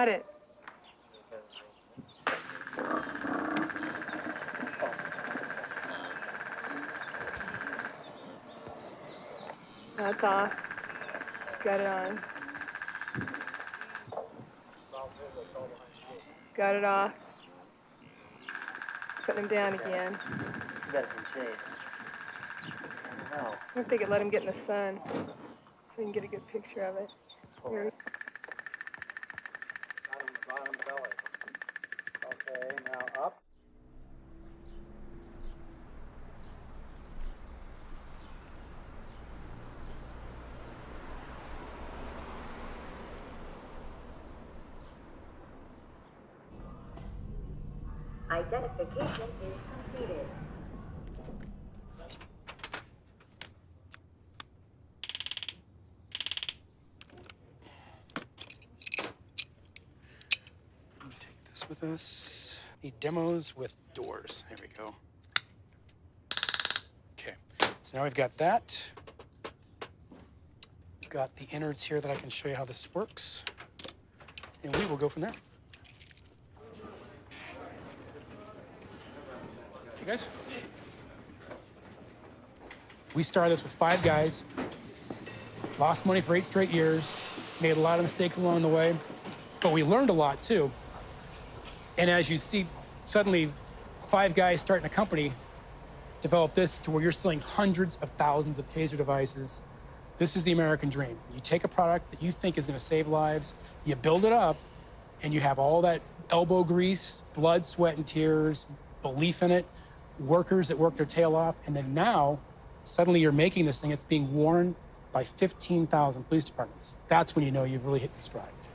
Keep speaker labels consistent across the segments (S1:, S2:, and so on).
S1: got it. That's off. Got it on. Got it off. Putting him down again.
S2: You got us in shade. I don't know.
S1: I think they could let him get in the sun so we can get a good picture of it. Here.
S3: Bottom belly. Okay, now up.
S4: Identification is completed.
S5: Take this with us. Need demos with doors. There we go. Okay, so now we've got that. We've got the innards here that I can show you how this works. And we will go from there. You guys? We started this with 5 guys, lost money for 8 straight years, made a lot of mistakes along the way, but we learned a lot too. And as you see, suddenly 5 guys starting a company develop this to where you're selling hundreds of thousands of TASER devices. This is the American dream. You take a product that you think is going to save lives, you build it up, and you have all that elbow grease, blood, sweat, and tears, belief in it, workers that work their tail off, and then now, suddenly you're making this thing, it's being worn by 15,000 police departments. That's when you know you've really hit the strides.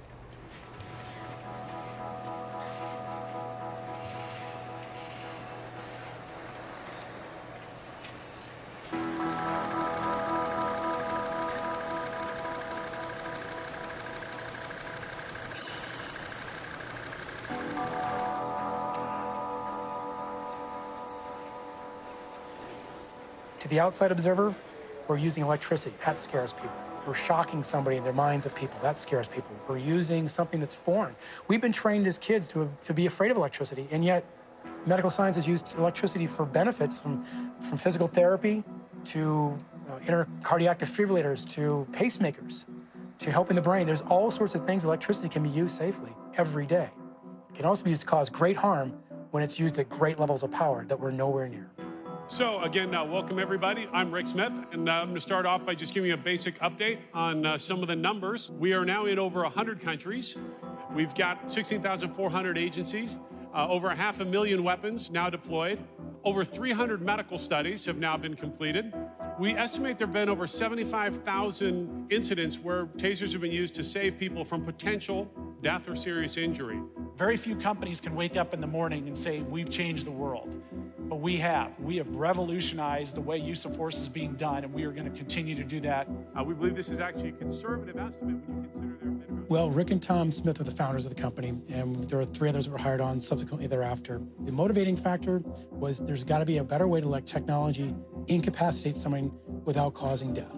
S5: To the outside observer, we're using electricity. That scares people. We're shocking somebody in their minds of people. That scares people. We're using something that's foreign. We've been trained as kids to be afraid of electricity, and yet medical science has used electricity for benefits from physical therapy to inner cardiac defibrillators to pacemakers to helping the brain. There's all sorts of things electricity can be used safely every day. It can also be used to cause great harm when it's used at great levels of power that we're nowhere near.
S6: So again, welcome everybody. I'm Rick Smith, and I'm going to start off by just giving you a basic update on some of the numbers. We are now in over 100 countries. We've got 16,400 agencies, over 500,000 weapons now deployed. Over 300 medical studies have now been completed. We estimate there have been over 75,000 incidents where tasers have been used to save people from potential death or serious injury.
S7: Very few companies can wake up in the morning and say, we've changed the world. But we have. We have revolutionized the way use of force is being done, and we are going to continue to do that.
S6: We believe this is actually a conservative estimate when you consider their minimum.
S5: Well, Rick and Tom Smith are the founders of the company, and there were 3 others that were hired on subsequently thereafter. The motivating factor was there's got to be a better way to let technology incapacitate someone without causing death.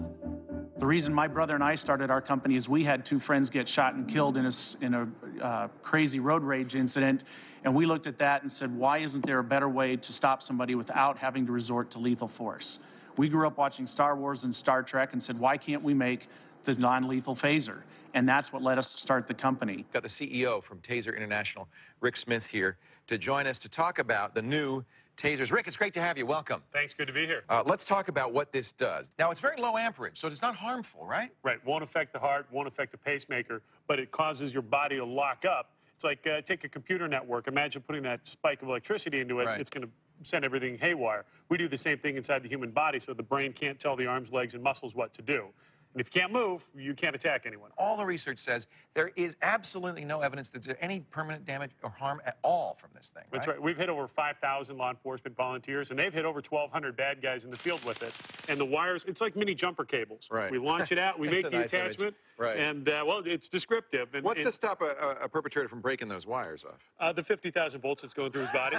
S7: The reason my brother and I started our company is we had 2 friends get shot and killed in a crazy road rage incident, and we looked at that and said, why isn't there a better way to stop somebody without having to resort to lethal force? We grew up watching Star Wars and Star Trek and said, why can't we make the non-lethal phaser? And that's what led us to start the company.
S8: Got the CEO from TASER International, Rick Smith, here to join us to talk about the new Tasers. Rick, it's great to have you. Welcome.
S6: Thanks, good to be here.
S8: Let's talk about what this does. Now, it's very low amperage, so it's not harmful, right?
S6: Right, won't affect the heart, won't affect the pacemaker, but it causes your body to lock up. It's like, take a computer network. Imagine putting that spike of electricity into it.
S8: Right.
S6: It's going to send everything haywire. We do the same thing inside the human body, so the brain can't tell the arms, legs, and muscles what to do. And if you can't move, you can't attack anyone.
S8: All the research says there is absolutely no evidence that there's any permanent damage or harm at all from this thing,
S6: That's right. We've hit over 5,000 law enforcement volunteers, and they've hit over 1,200 bad guys in the field with it. And the wires, it's like mini jumper cables.
S8: Right.
S6: We launch it out, we make the
S8: nice
S6: attachment,
S8: image. Right.
S6: and, well, it's descriptive. And,
S8: What's to stop a perpetrator from breaking those wires off?
S6: The 50,000 volts that's going through his body.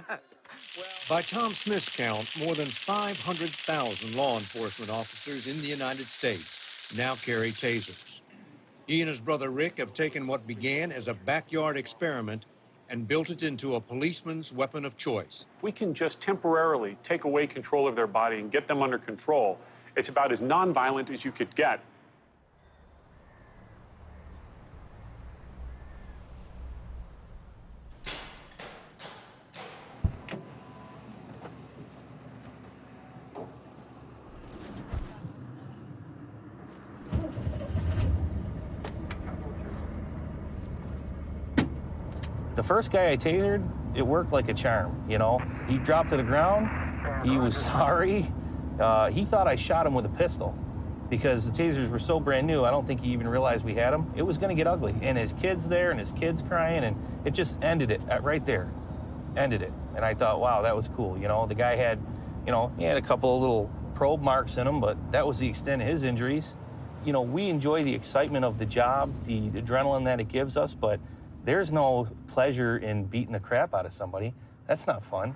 S9: By Tom Smith's count, more than 500,000 law enforcement officers in the United States now carry tasers. He and his brother Rick have taken what began as a backyard experiment and built it into a policeman's weapon of choice.
S6: If we can just temporarily take away control of their body and get them under control, it's about as nonviolent as you could get.
S10: The first guy I tasered, it worked like a charm, you know? He dropped to the ground, he was sorry. He thought I shot him with a pistol because the tasers were so brand new, I don't think he even realized we had them. It was gonna get ugly, and his kid's there, and his kid's crying, and it just ended it right there, ended it. And I thought, wow, that was cool, you know? The guy had, you know, he had a couple of little probe marks in him, but that was the extent of his injuries. You know, we enjoy the excitement of the job, the adrenaline that it gives us, but there's no pleasure in beating the crap out of somebody. That's not fun.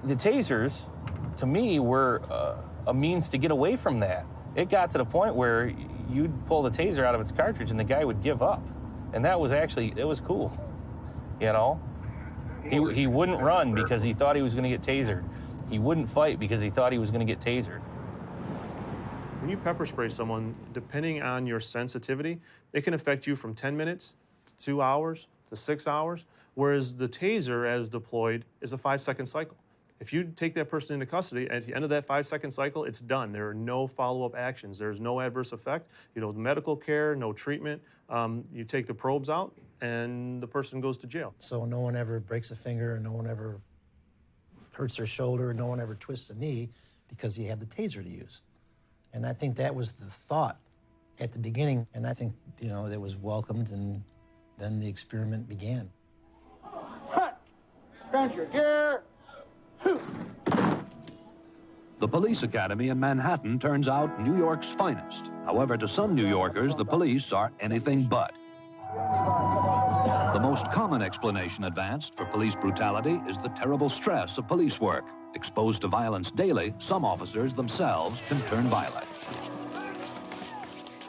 S10: The tasers, to me, were a means to get away from that. It got to the point where you'd pull the taser out of its cartridge and the guy would give up. And that was actually, it was cool, you know? He wouldn't run because he thought he was gonna get tasered. He wouldn't fight because he thought he was gonna get tasered.
S11: When you pepper spray someone, depending on your sensitivity, it can affect you from 10 minutes to 2 hours to 6 hours, whereas the taser, as deployed, is a 5-second cycle. If you take that person into custody, at the end of that 5-second cycle, it's done. There are no follow-up actions. There's no adverse effect. You know, medical care, no treatment. You take the probes out, and the person goes to jail.
S12: So no one ever breaks a finger, no one ever hurts their shoulder, no one ever twists a knee because you have the taser to use. And I think that was the thought at the beginning, and I think, you know, that was welcomed, and then the experiment began.
S3: Cut! Bench your gear!
S13: The police academy in Manhattan turns out New York's finest. However, to some New Yorkers, the police are anything but. The most common explanation advanced for police brutality is the terrible stress of police work. Exposed to violence daily, some officers themselves can turn violent.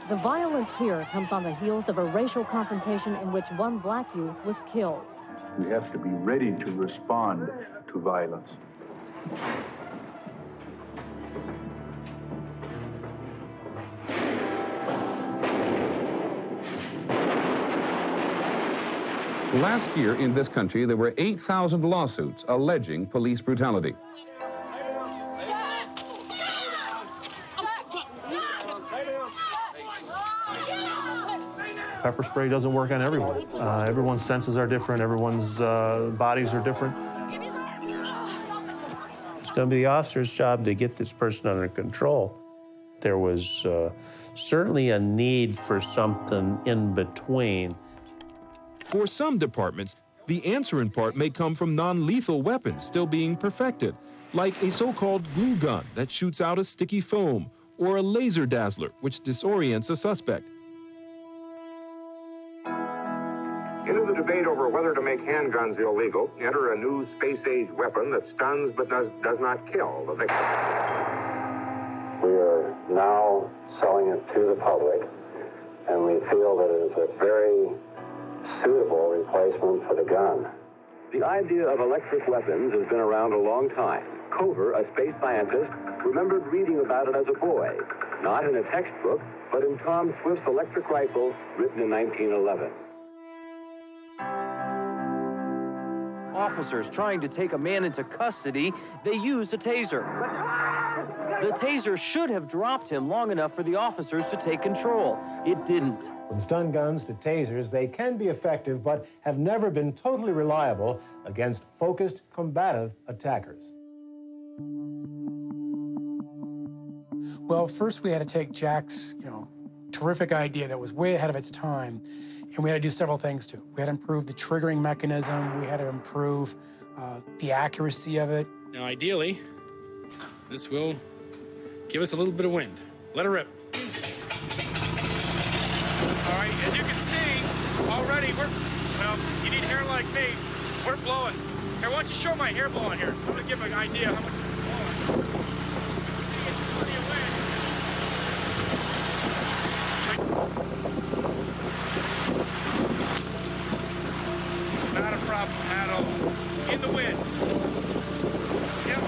S14: The violence here comes on the heels of a racial confrontation in which one black youth was killed.
S15: We have to be ready to respond to violence.
S16: Last year in this country, there were 8,000 lawsuits alleging police brutality.
S11: Pepper spray doesn't work on everyone. Everyone's senses are different. Everyone's bodies are different.
S17: It's going to be the officer's job to get this person under control. There was certainly a need for something in between.
S18: For some departments, the answer in part may come from non-lethal weapons still being perfected, like a so-called glue gun that shoots out a sticky foam, or a laser dazzler, which disorients a suspect.
S19: Into the debate over whether to make handguns illegal, enter a new space-age weapon that stuns but does not kill the victim.
S20: We are now selling it to the public, and we feel that it is a very suitable replacement for the gun.
S21: The idea of electric weapons has been around a long time. Cover, a space scientist, remembered reading about it as a boy, not in a textbook, but in Tom Swift's electric rifle, written in 1911.
S22: Officers trying to take a man into custody, they used a taser. The taser should have dropped him long enough for the officers to take control. It didn't.
S23: From stun guns to tasers, they can be effective, but have never been totally reliable against focused, combative attackers.
S5: Well, first we had to take Jack's, terrific idea that was way ahead of its time, and we had to do several things to it. We had to improve the triggering mechanism. We had to improve the accuracy of it.
S24: Now, ideally, this will give us a little bit of wind. Let her rip. All right, as you can see, already you need hair like me. We're blowing. Here, why don't you show my hair blowing here? I'm gonna give an idea how much it's blowing. See, it's plenty of wind. top paddle in the wind. Yep.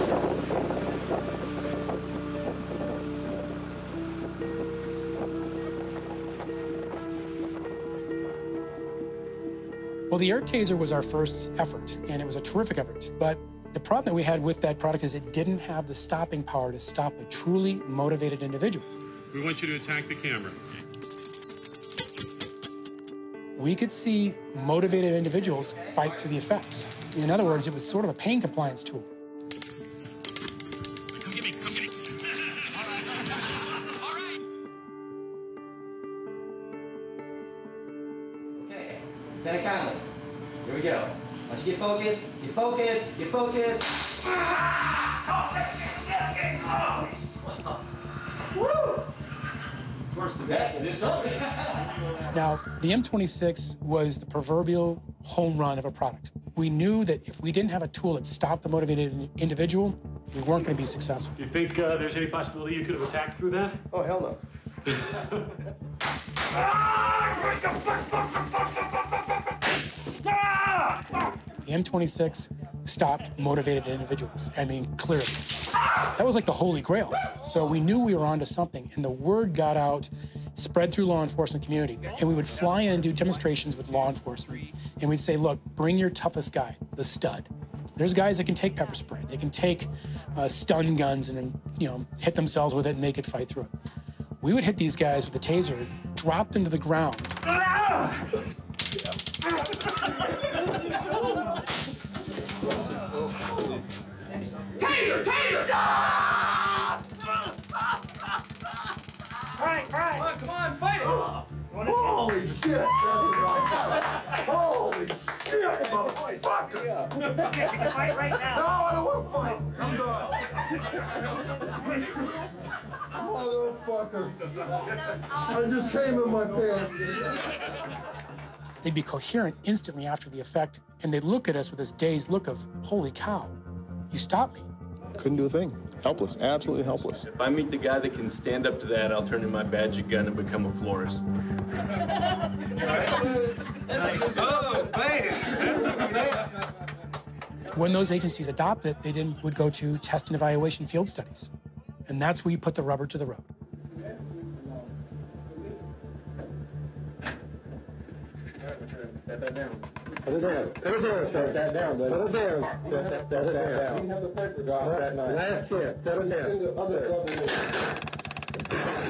S5: Well, the air taser was our first effort, and it was a terrific effort. But the problem that we had with that product is it didn't have the stopping power to stop a truly motivated individual.
S6: We want you to attack the camera.
S5: We could see motivated individuals fight through the effects. In other words, it was sort of a pain compliance tool.
S24: Come get me, come get me. All right.
S1: Okay, Lieutenant Conley, here we go. Once you get focused, get focused, get focused. Woo! Of course, the best is something.
S5: Now, the M26 was the proverbial home run of a product. We knew that if we didn't have a tool that stopped the motivated individual, we weren't going to be successful.
S6: Do you think there's any possibility you could have attacked through that?
S23: Oh, hell no.
S5: The M26 stopped motivated individuals. I mean, clearly. That was like the holy grail. So we knew we were onto something, and the word got out, spread through law enforcement community. And we would fly in and do demonstrations with law enforcement. And we'd say, look, bring your toughest guy, the stud. There's guys that can take pepper spray. They can take stun guns and, hit themselves with it, and they could fight through it. We would hit these guys with a taser, drop them to the ground.
S24: Taser! Taser! Right. Come on, fight it!
S3: Holy shit! Holy shit, motherfucker!
S24: You can fight right now.
S3: No, I don't want to fight. I'm done. Motherfucker! I just came in my pants.
S5: They'd be coherent instantly after the effect, and they'd look at us with this dazed look of, holy cow, you stopped me.
S2: Couldn't do a thing. Helpless, absolutely helpless.
S4: If I meet the guy that can stand up to that, I'll turn in my badge gun and become a florist.
S24: Oh, man!
S5: When those agencies adopted it, they then would go to test and evaluation field studies. And that's where you put the rubber to the road.
S3: Set that down. Put it down. Set that down, buddy. Put it down. Set that down. You have a paper drop that night. Last hit. Set it down.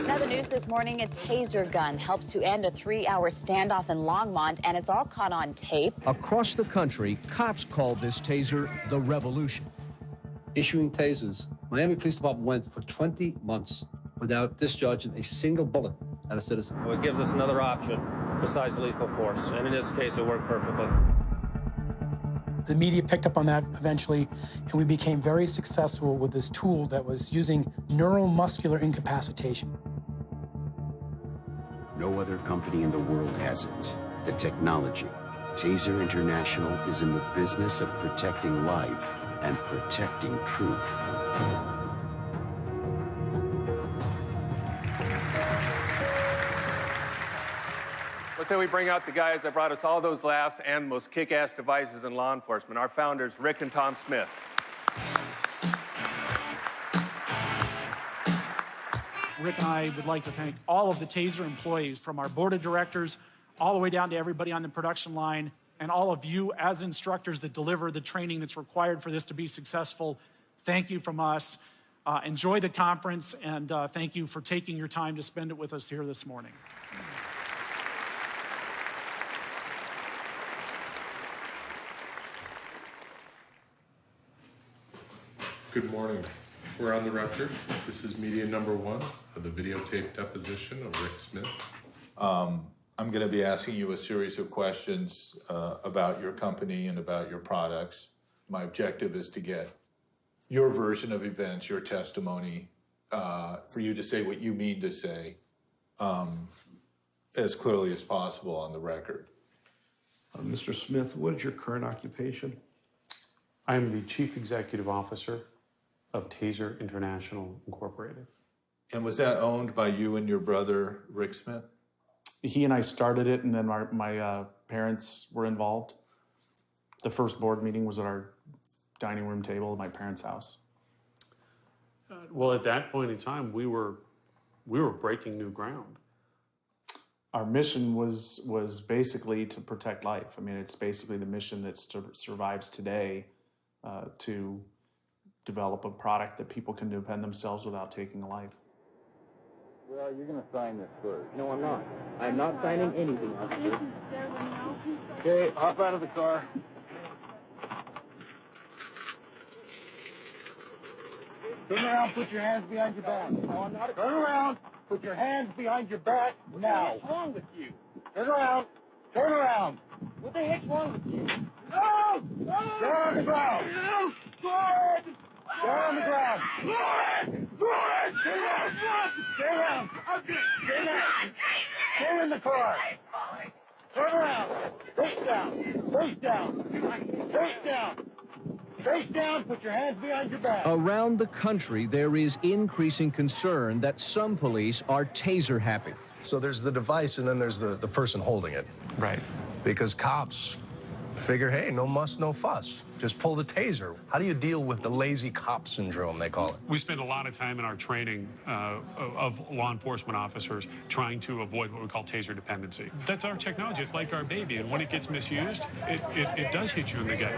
S7: Now the news this morning, a taser gun helps to end a 3-hour standoff in Longmont, and it's all caught on tape.
S25: Across the country, cops call this taser the revolution.
S26: Issuing tasers, Miami Police Department went for 20 months without discharging a single bullet at a citizen.
S27: Well, it gives us another option besides lethal force, and in this case, it worked perfectly.
S5: The media picked up on that eventually, and we became very successful with this tool that was using neuromuscular incapacitation.
S28: No other company in the world has it. The technology. TASER International is in the business of protecting life and protecting truth.
S4: Let's say we bring out the guys that brought us all those laughs and most kick-ass devices in law enforcement, our founders, Rick and Tom Smith.
S29: Rick and I would like to thank all of the TASER employees, from our board of directors all the way down to everybody on the production line, and all of you as instructors that deliver the training that's required for this to be successful. Thank you from us. Enjoy the conference, and thank you for taking your time to spend it with us here this morning.
S30: Good morning. We're on the record. This is media number one of the videotape deposition of Rick Smith.
S31: I'm going to be asking you a series of questions about your company and about your products. My objective is to get your version of events, your testimony, for you to say what you mean to say as clearly as possible on the record.
S2: Mr. Smith, what is your current occupation?
S32: I'm the Chief Executive Officer of TASER International Incorporated.
S31: And was that owned by you and your brother, Rick Smith?
S32: He and I started it, and then my parents were involved. The first board meeting was at our dining room table at my parents' house.
S6: Well, at that point in time, we were breaking new ground.
S32: Our mission was basically to protect life. I mean, it's basically the mission that survives today, to develop a product that people can depend themselves without taking a life.
S3: Well, you're going to sign this first. No, I'm not. I'm not signing anything, officer. Okay, hop out of the car. Turn around, put your hands behind your back. No, I'm not. Turn around, put your hands behind your back now. What's wrong with you? Turn around. Turn around. What the heck's wrong with you? No! No! Down on the ground. No! Good! Down on the ground. Good! Good! Stay down. Stay down. Stay down. Stay in the car. Turn around. Face down. Face down. Face down. Face down, put your hands behind your back.
S25: Around the country, there is increasing concern that some police are taser happy.
S8: So there's the device and then there's the person holding it.
S32: Right.
S8: Because cops figure, hey, no muss, no fuss. Just pull the taser. How do you deal with the lazy cop syndrome, they call it?
S6: We spend a lot of time in our training of law enforcement officers trying to avoid what we call taser dependency. That's our technology. It's like our baby. And when it gets misused, it does hit you in the gut.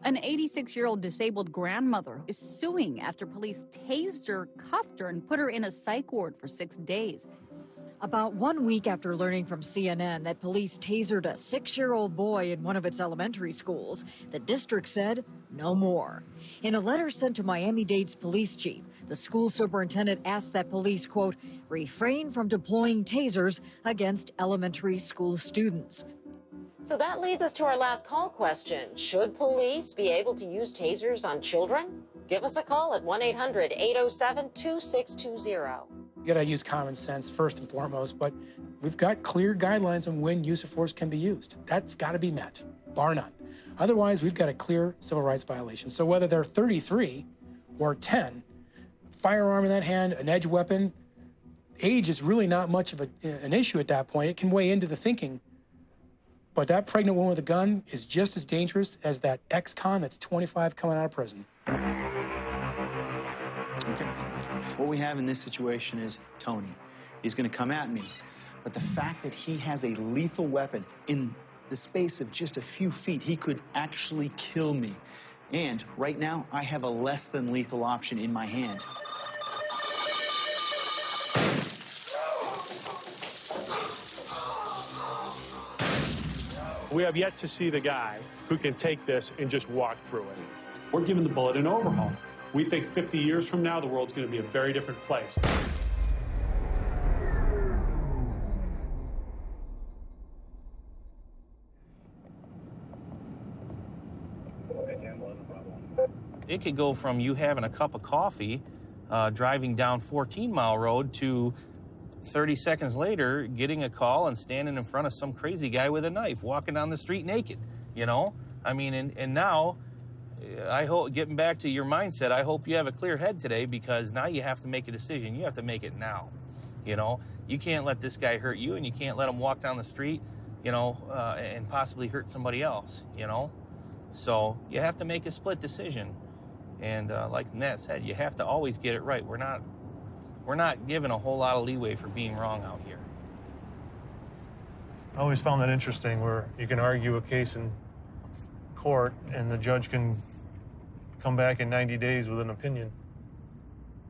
S9: An 86-year-old disabled grandmother is suing after police taser cuffed her and put her in a psych ward for 6 days.
S10: About 1 week after learning from CNN that police tasered a 6-year-old boy in one of its elementary schools, the district said no more. In a letter sent to Miami-Dade's police chief, the school superintendent asked that police, quote, refrain from deploying tasers against elementary school students.
S11: So that leads us to our last call question. Should police be able to use tasers on children? Give us a call at 1-800-807-2620.
S5: You gotta use common sense first and foremost, but we've got clear guidelines on when use of force can be used. That's gotta be met, bar none. Otherwise, we've got a clear civil rights violation. So whether they're 33 or 10, firearm in that hand, an edge weapon, age is really not much of an issue at that point. It can weigh into the thinking. But that pregnant woman with a gun is just as dangerous as that ex-con that's 25 coming out of prison.
S12: Okay. What we have in this situation is Tony. He's going to come at me. But the fact that he has a lethal weapon in the space of just a few feet, he could actually kill me. And right now, I have a less than lethal option in my hand.
S6: We have yet to see the guy who can take this and just walk through it. We're giving the bullet an overhaul. We think 50 years from now, the world's going to be a very different place.
S13: It could go from you having a cup of coffee, driving down 14 Mile Road to 30 seconds later, getting a call and standing in front of some crazy guy with a knife, walking down the street naked, you know? I mean, and now, I hope, getting back to your mindset, I hope you have a clear head today, because now you have to make a decision. You have to make it now, you know? You can't let this guy hurt you, and you can't let him walk down the street, you know, and possibly hurt somebody else, you know? So you have to make a split decision. And like Matt said, you have to always get it right. We're not given a whole lot of leeway for being wrong out here.
S14: I always found that interesting, where you can argue a case in court and the judge can come back in 90 days with an opinion.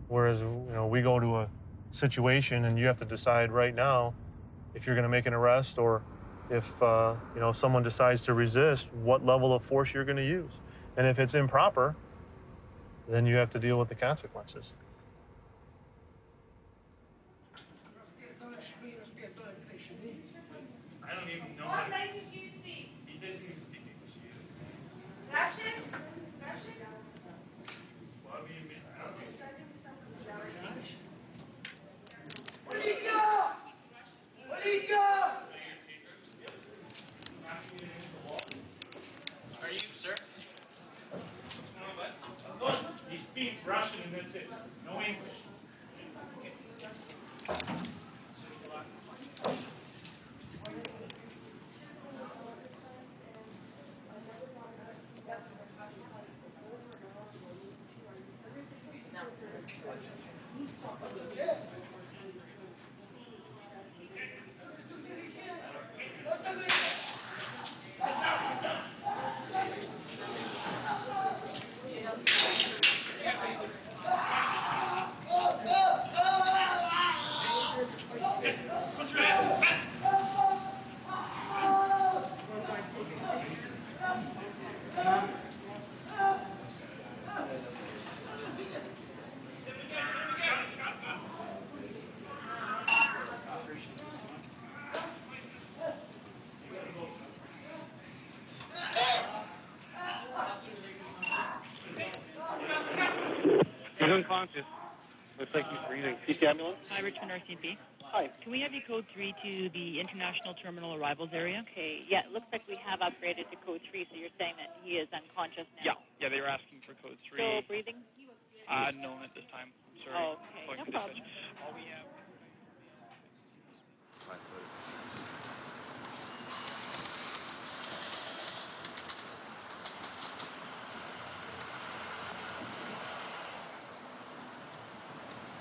S14: Whereas, you know, we go to a situation and you have to decide right now if you're going to make an arrest, or if, you know, someone decides to resist, what level of force you're going to use. And if it's improper, then you have to deal with the consequences.
S24: I don't even know how to... He doesn't even speak English. Russian? Russian? Slavian? I don't think Are you, sir? He speaks Russian and that's it. No English. He's unconscious. Looks like he's breathing. CT ambulance?
S1: Hi, Richmond RCMP.
S24: Hi.
S1: Can we have you code 3 to the international terminal arrivals area? Okay, yeah, it looks like we have upgraded to code 3, so you're saying that he is unconscious now?
S24: Yeah, they were asking for code 3.
S1: Still breathing?
S24: No, at this time. Sorry.
S1: Oh, okay, no problem.
S24: All we have.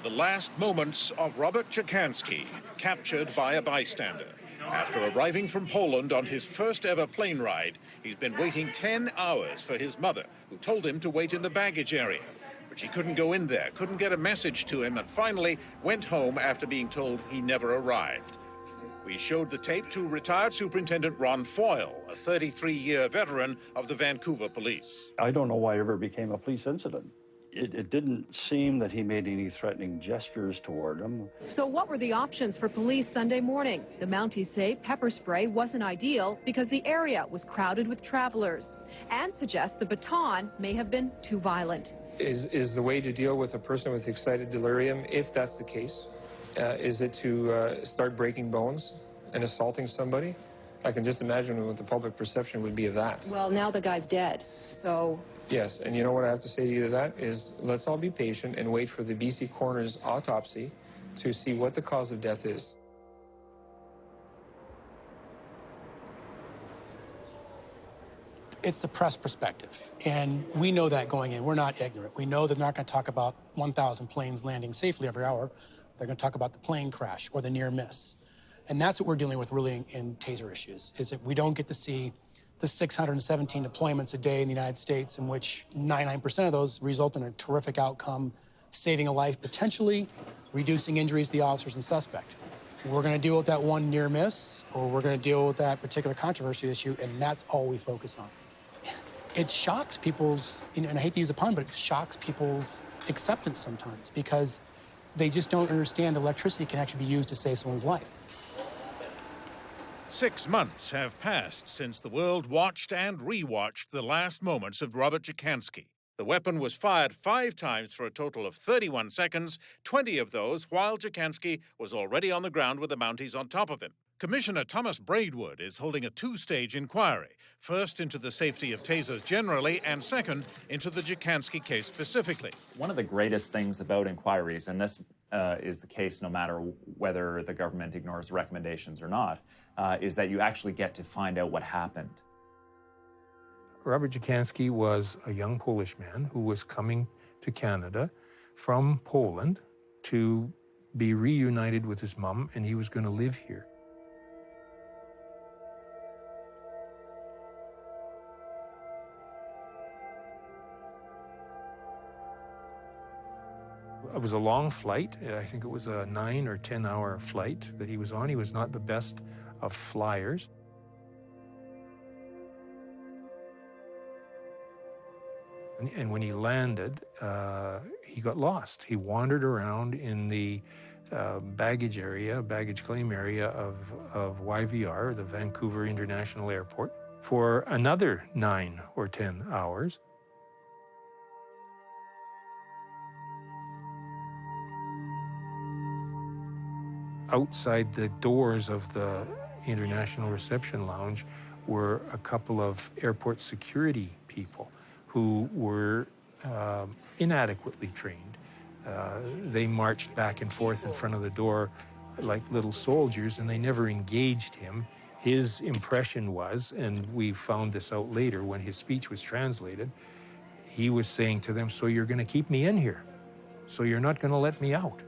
S7: The last moments of Robert Jakanski, captured by a bystander. After arriving from Poland on his first ever plane ride, he's been waiting 10 hours for his mother, who told him to wait in the baggage area. But she couldn't go in there, couldn't get a message to him, and finally went home after being told he never arrived. We showed the tape to retired Superintendent Ron Foyle, a 33-year veteran of the Vancouver Police.
S15: I don't know why it ever became a police incident. It didn't seem that he made any threatening gestures toward him.
S16: So what were the options for police Sunday morning? The Mounties say pepper spray wasn't ideal because the area was crowded with travelers, and suggest the baton may have been too violent.
S17: Is the way to deal with a person with excited delirium, if that's the case, is it to start breaking bones and assaulting somebody? I can just imagine what the public perception would be of that.
S16: Well, now the guy's dead, so...
S17: Yes, and you know what I have to say to you to that is let's all be patient and wait for the BC coroner's autopsy to see what the cause of death is.
S5: It's the press perspective, and we know that going in. We're not ignorant. We know they're not going to talk about 1,000 planes landing safely every hour. They're going to talk about the plane crash or the near miss. And that's what we're dealing with really in TASER issues, is that we don't get to see the 617 deployments a day in the United States, in which 99% of those result in a terrific outcome, saving a life, potentially reducing injuries to the officers and suspect. We're going to deal with that one near miss, or we're going to deal with that particular controversy issue, and that's all we focus on. It shocks people's, and I hate to use the pun, but it shocks people's acceptance sometimes, because they just don't understand that electricity can actually be used to save someone's life.
S7: 6 months have passed since the world watched and re-watched the last moments of Robert Jakanski. The weapon was fired 5 times for a total of 31 seconds, 20 of those while Jakanski was already on the ground with the Mounties on top of him. Commissioner Thomas Braidwood is holding a 2-stage inquiry, first into the safety of tasers generally, and second into the Jakanski case specifically.
S18: One of the greatest things about inquiries, and this is the case no matter whether the government ignores recommendations or not, is that you actually get to find out what happened.
S19: Robert Jakanski was a young Polish man who was coming to Canada from Poland to be reunited with his mom, and he was going to live here. It was a long flight. I think it was a 9 or 10 hour flight that he was on. He was not the best of flyers. And when he landed, he got lost. He wandered around in the baggage claim area of YVR, the Vancouver International Airport, for another 9 or 10 hours. Outside the doors of the International Reception Lounge were a couple of airport security people who were inadequately trained. They marched back and forth in front of the door like little soldiers, and they never engaged him. His impression was, and we found this out later when his speech was translated, he was saying to them, "So you're going to keep me in here? So you're not going to let me out?"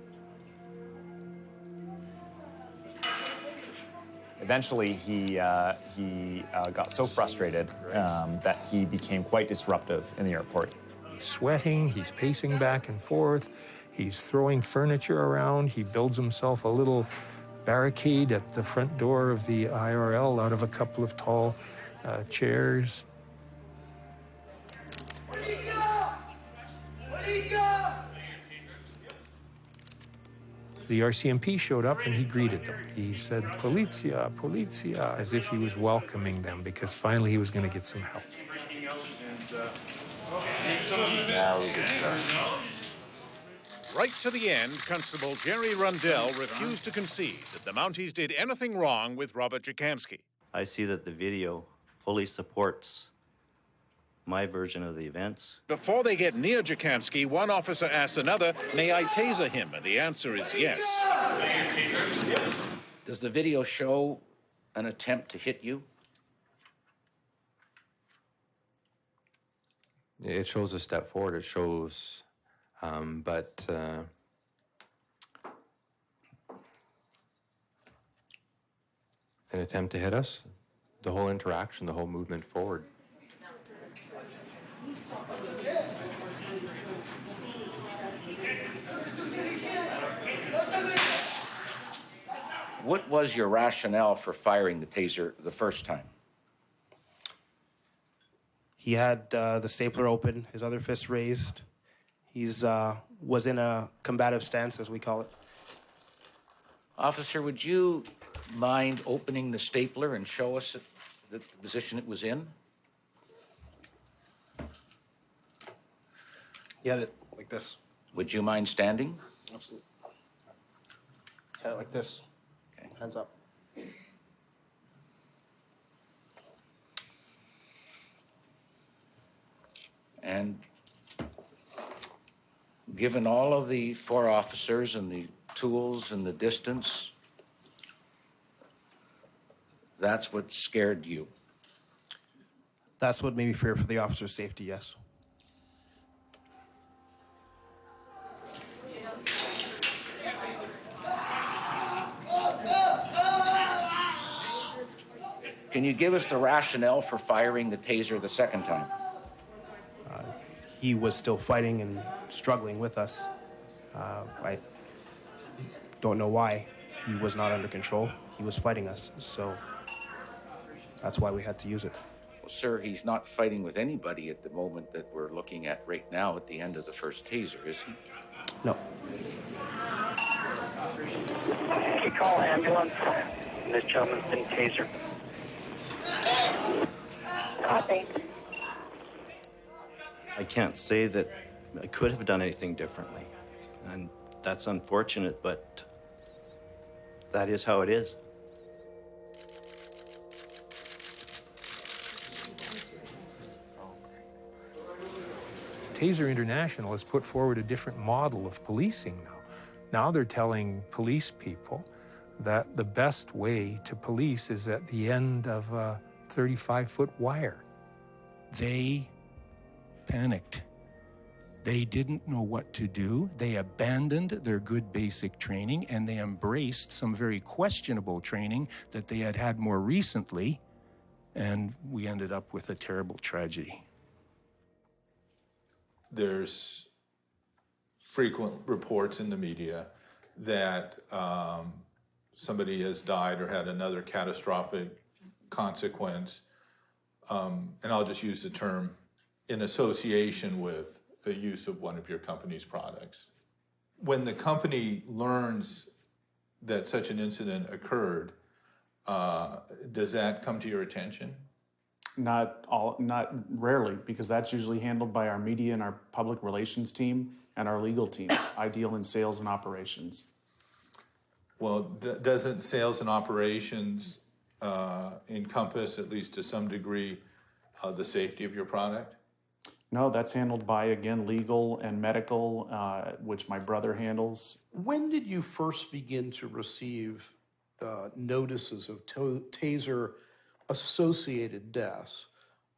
S18: Eventually, he got so frustrated that he became quite disruptive in the airport.
S19: He's sweating, he's pacing back and forth, he's throwing furniture around, he builds himself a little barricade at the front door of the IRL out of a couple of tall chairs. The RCMP showed up and he greeted them. He said, "Polizia, polizia," as if he was welcoming them because finally he was going to get some help.
S7: Now we can start. Right to the end, Constable Jerry Rundell refused to concede that the Mounties did anything wrong with Robert Jacansky.
S2: I see that the video fully supports my version of the events.
S7: Before they get near Jacansky, one officer asked another, "May I taser him?" And the answer is yes.
S4: Does the video show an attempt to hit you?
S20: It shows a step forward. It shows, but an attempt to hit us, the whole interaction, the whole movement forward.
S4: What was your rationale for firing the taser the first time?
S21: He had the stapler open, his other fist raised. He's was in a combative stance, as we call it.
S4: Officer, would you mind opening the stapler and show us the position it was in?
S21: He had it like this.
S4: Would you mind standing?
S21: Absolutely. He had it like this. Okay. Hands up.
S4: And given all of the four officers and the tools and the distance, that's what scared you?
S21: That's what made me fear for the officer's safety, yes.
S4: Can you give us the rationale for firing the taser the second time?
S21: He was still fighting and struggling with us. I don't know why. He was not under control. He was fighting us, so that's why we had to use it.
S4: Well, sir, he's not fighting with anybody at the moment that we're looking at right now at the end of the first taser, is he?
S21: No.
S22: You call ambulance. This gentleman's been tasered. Copy.
S2: I can't say that I could have done anything differently. And that's unfortunate, but that is how it is.
S19: Taser International has put forward a different model of policing now. Now they're telling police people that the best way to police is at the end of a 35-foot wire.
S23: They panicked. They didn't know what to do. They abandoned their good basic training and they embraced some very questionable training that they had had more recently, and we ended up with a terrible tragedy.
S26: There's frequent reports in the media that somebody has died or had another catastrophic consequence, and I'll just use the term, in association with the use of one of your company's products. When the company learns that such an incident occurred, does that come to your attention?
S12: Not rarely, because that's usually handled by our media and our public relations team and our legal team. I deal in sales and operations.
S26: Well, doesn't sales and operations encompass, at least to some degree, the safety of your product?
S12: No, that's handled by, again, legal and medical, which my brother handles.
S27: When did you first begin to receive notices of taser-associated deaths?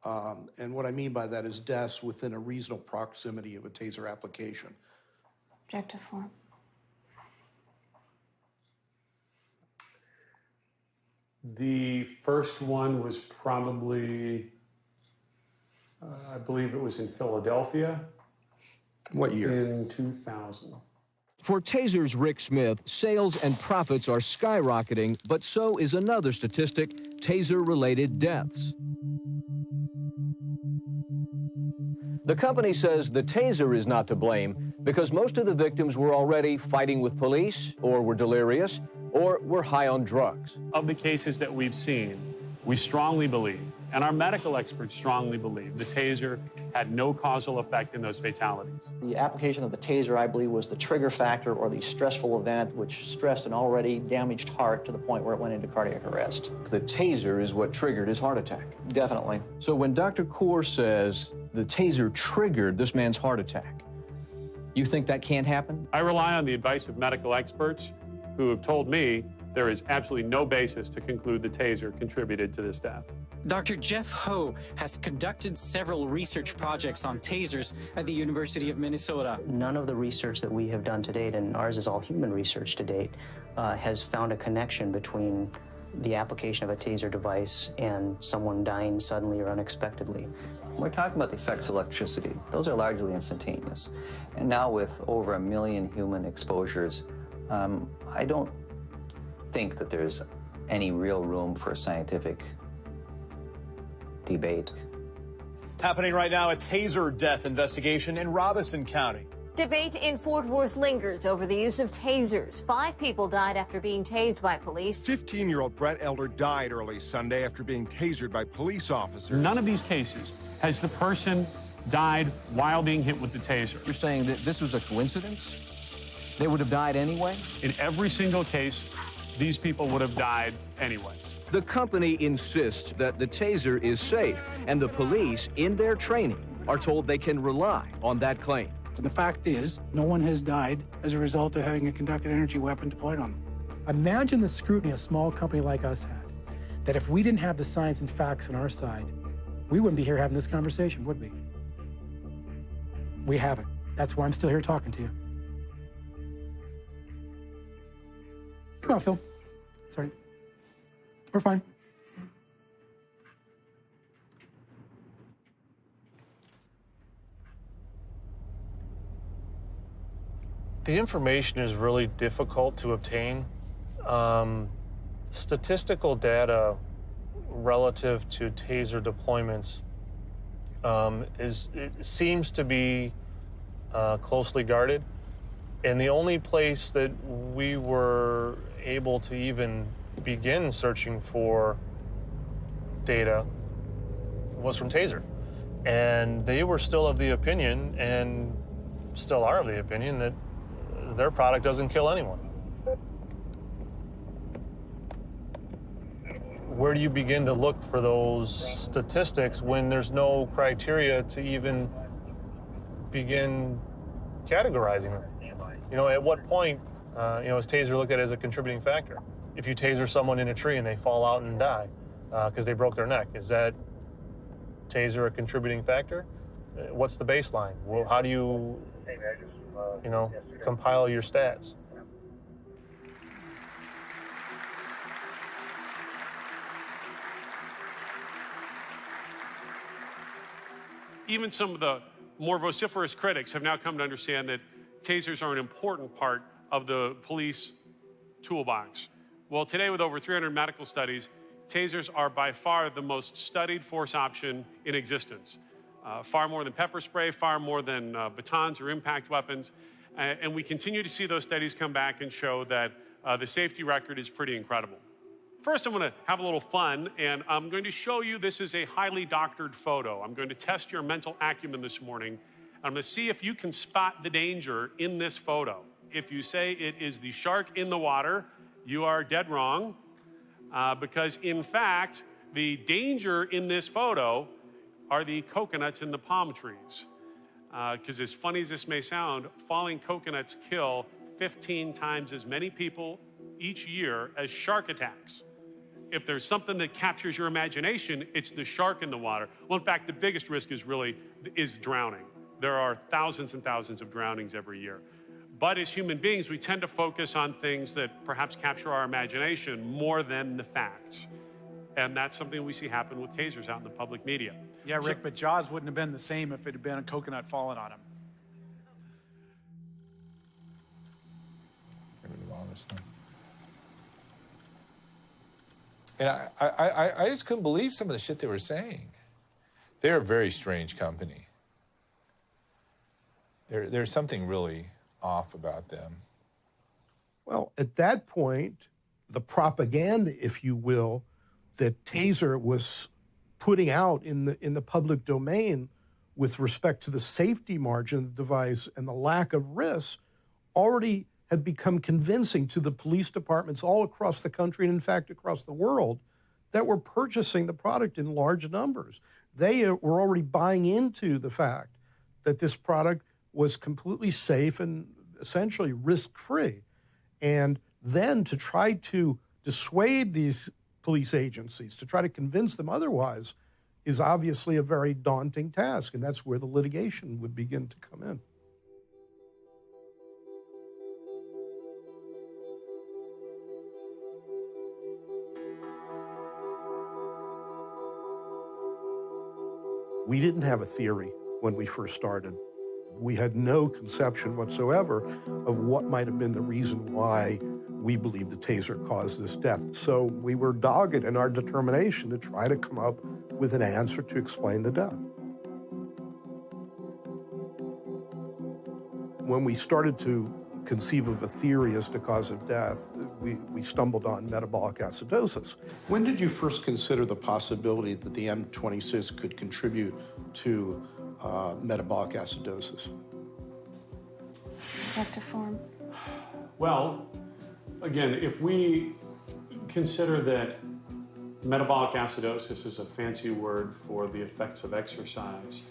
S27: And what I mean by that is deaths within a reasonable proximity of a taser application.
S28: Objective form.
S6: The first one was probably, I believe it was in Philadelphia.
S27: What year?
S6: In 2000.
S3: For Taser's Rick Smith, sales and profits are skyrocketing, but so is another statistic, Taser-related deaths. The company says the Taser is not to blame because most of the victims were already fighting with police, or were delirious, or were high on drugs.
S6: Of the cases that we've seen, we strongly believe, and our medical experts strongly believe, the Taser had no causal effect in those fatalities.
S8: The application of the Taser, I believe, was the trigger factor or the stressful event which stressed an already damaged heart to the point where it went into cardiac arrest.
S3: The Taser is what triggered his heart attack.
S8: Definitely.
S3: So when Dr. Kaur says the Taser triggered this man's heart attack, you think that can't happen?
S6: I rely on the advice of medical experts who have told me there is absolutely no basis to conclude the Taser contributed to this death.
S9: Dr. Jeff Ho has conducted several research projects on tasers at the University of Minnesota.
S10: None of the research that we have done to date, and ours is all human research to date, has found a connection between the application of a taser device and someone dying suddenly or unexpectedly.
S11: We're talking about the effects of electricity. Those are largely instantaneous. And now with over 1 million human exposures, I don't think that there's any real room for scientific debate.
S13: Happening right now, a Taser death investigation in Robeson County.
S14: Debate in Fort Worth lingers over the use of tasers. 5 people died after being tased by police.
S25: 15-year-old Brett Elder died early Sunday after being tasered by police officers.
S6: None of these cases has the person died while being hit with the Taser.
S3: You're saying that this was a coincidence? They would have died anyway?
S6: In every single case, these people would have died anyway.
S3: The company insists that the Taser is safe, and the police, in their training, are told they can rely on that claim.
S29: The fact is, no one has died as a result of having a conducted energy weapon deployed on them.
S5: Imagine the scrutiny a small company like us had, that if we didn't have the science and facts on our side, we wouldn't be here having this conversation, would we? We haven't. That's why I'm still here talking to you. Come on, Phil. Sorry. We're fine.
S30: The information is really difficult to obtain. Statistical data relative to Taser deployments it seems to be closely guarded. And the only place that we were able to even begin searching for data was from Taser. And they were still of the opinion, and still are of the opinion, that their product doesn't kill anyone. Where do you begin to look for those statistics when there's no criteria to even begin categorizing them? You know, at what point, is Taser looked at as a contributing factor? If you Taser someone in a tree and they fall out and die because they broke their neck, is that Taser a contributing factor? What's the baseline? Well, how do you, compile your stats?
S6: Even some of the more vociferous critics have now come to understand that Tasers are an important part of the police toolbox. Well, today, with over 300 medical studies, Tasers are by far the most studied force option in existence. Far more than pepper spray, far more than batons or impact weapons. And we continue to see those studies come back and show that the safety record is pretty incredible. First, I'm going to have a little fun, and I'm going to show you this is a highly doctored photo. I'm going to test your mental acumen this morning. I'm going to see if you can spot the danger in this photo. If you say it is the shark in the water, you are dead wrong, because in fact, the danger in this photo are the coconuts in the palm trees. Because as funny as this may sound, falling coconuts kill 15 times as many people each year as shark attacks. If there's something that captures your imagination, it's the shark in the water. Well, in fact, the biggest risk is drowning. There are thousands and thousands of drownings every year. But as human beings, we tend to focus on things that perhaps capture our imagination more than the facts. And that's something we see happen with tasers out in the public media.
S31: Yeah, Rick, but Jaws wouldn't have been the same if it had been a coconut falling on him.
S26: honestly. And I just couldn't believe some of the shit they were saying. They're a very strange company. There's something really off about them.
S27: Well, at that point, the propaganda, if you will, that TASER was putting out in the public domain with respect to the safety margin of the device and the lack of risk already had become convincing to the police departments all across the country and, in fact, across the world that were purchasing the product in large numbers. They were already buying into the fact that this product was completely safe and essentially risk-free. And then to try to dissuade these police agencies, to try to convince them otherwise, is obviously a very daunting task, and that's where the litigation would begin to come in. We didn't have a theory when we first started. We had no conception whatsoever of what might have been the reason why we believed the TASER caused this death. So we were dogged in our determination to try to come up with an answer to explain the death. When we started to conceive of a theory as to cause of death, we stumbled on metabolic acidosis. When did you first consider the possibility that the M26 could contribute to metabolic acidosis?
S28: Objective form.
S6: Well, again, if we consider that metabolic acidosis is a fancy word for the effects of exercise,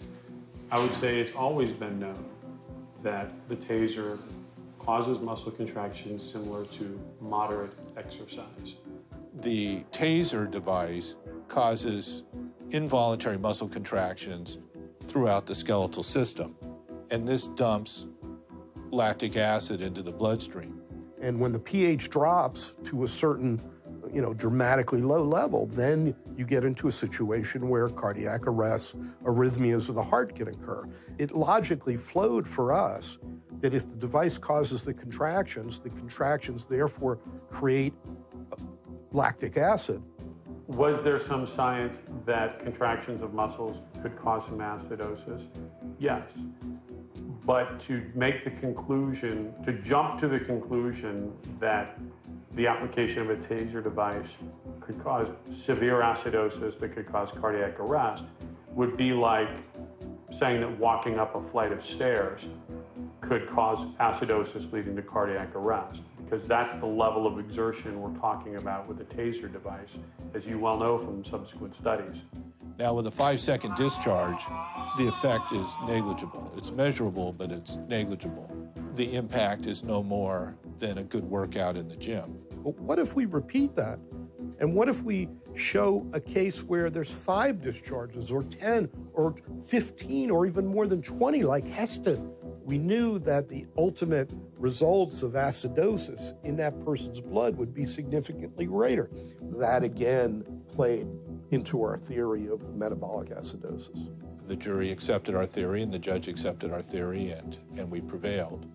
S6: I would say it's always been known that the TASER causes muscle contractions similar to moderate exercise.
S26: The TASER device causes involuntary muscle contractions throughout the skeletal system, and this dumps lactic acid into the bloodstream.
S27: And when the pH drops to a certain, dramatically low level, then you get into a situation where cardiac arrest, arrhythmias of the heart can occur. It logically flowed for us that if the device causes the contractions therefore create lactic acid.
S6: Was there some science that contractions of muscles could cause some acidosis? Yes. But to jump to the conclusion that the application of a TASER device could cause severe acidosis that could cause cardiac arrest would be like saying that walking up a flight of stairs could cause acidosis leading to cardiac arrest, because that's the level of exertion we're talking about with a TASER device, as you well know from subsequent studies.
S26: Now, with a 5-second discharge, the effect is negligible. It's measurable, but it's negligible. The impact is no more than a good workout in the gym.
S27: But what if we repeat that? And what if we show a case where there's 5 discharges, or 10, or 15, or even more than 20, like Heston? We knew that the ultimate results of acidosis in that person's blood would be significantly greater. That, again, played into our theory of metabolic acidosis.
S26: The jury accepted our theory, and the judge accepted our theory, and we prevailed.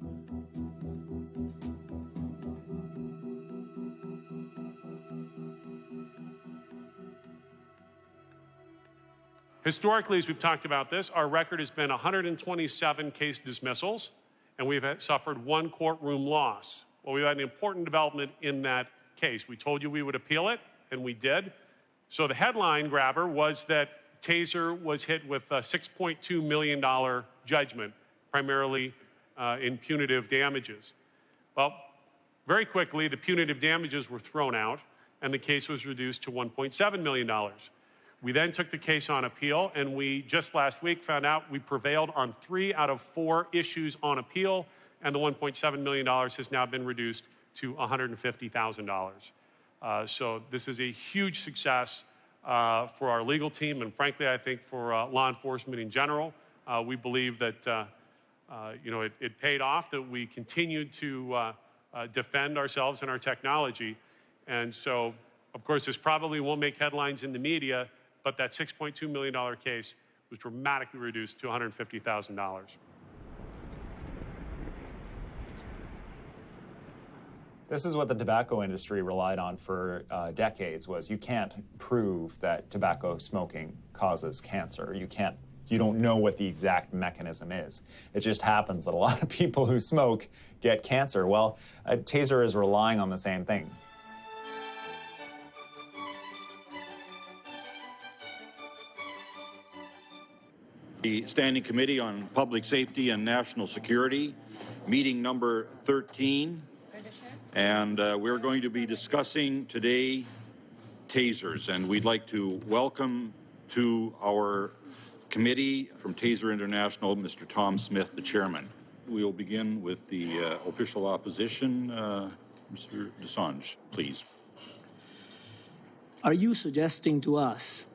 S6: Historically, as we've talked about this, our record has been 127 case dismissals, and we've suffered 1 courtroom loss. Well, we've had an important development in that case. We told you we would appeal it, and we did. So the headline grabber was that TASER was hit with a $6.2 million judgment, primarily in punitive damages. Well, very quickly, the punitive damages were thrown out, and the case was reduced to $1.7 million. We then took the case on appeal, and we just last week found out we prevailed on 3 out of 4 issues on appeal, and the $1.7 million has now been reduced to $150,000. So this is a huge success for our legal team, and frankly, I think for law enforcement in general. We believe that it paid off, that we continued to defend ourselves and our technology. And so, of course, this probably won't make headlines in the media, but that $6.2 million case was dramatically reduced to $150,000.
S1: This is what the tobacco industry relied on for decades, was you can't prove that tobacco smoking causes cancer. You don't know what the exact mechanism is. It just happens that a lot of people who smoke get cancer. Well, a taser is relying on the same thing.
S4: The Standing Committee on Public Safety and National Security, meeting number 13. And we're going to be discussing today tasers. And we'd like to welcome to our committee from Taser International, Mr. Tom Smith, the chairman. We'll begin with the official opposition. Mr. Desange, please.
S7: Are you suggesting to us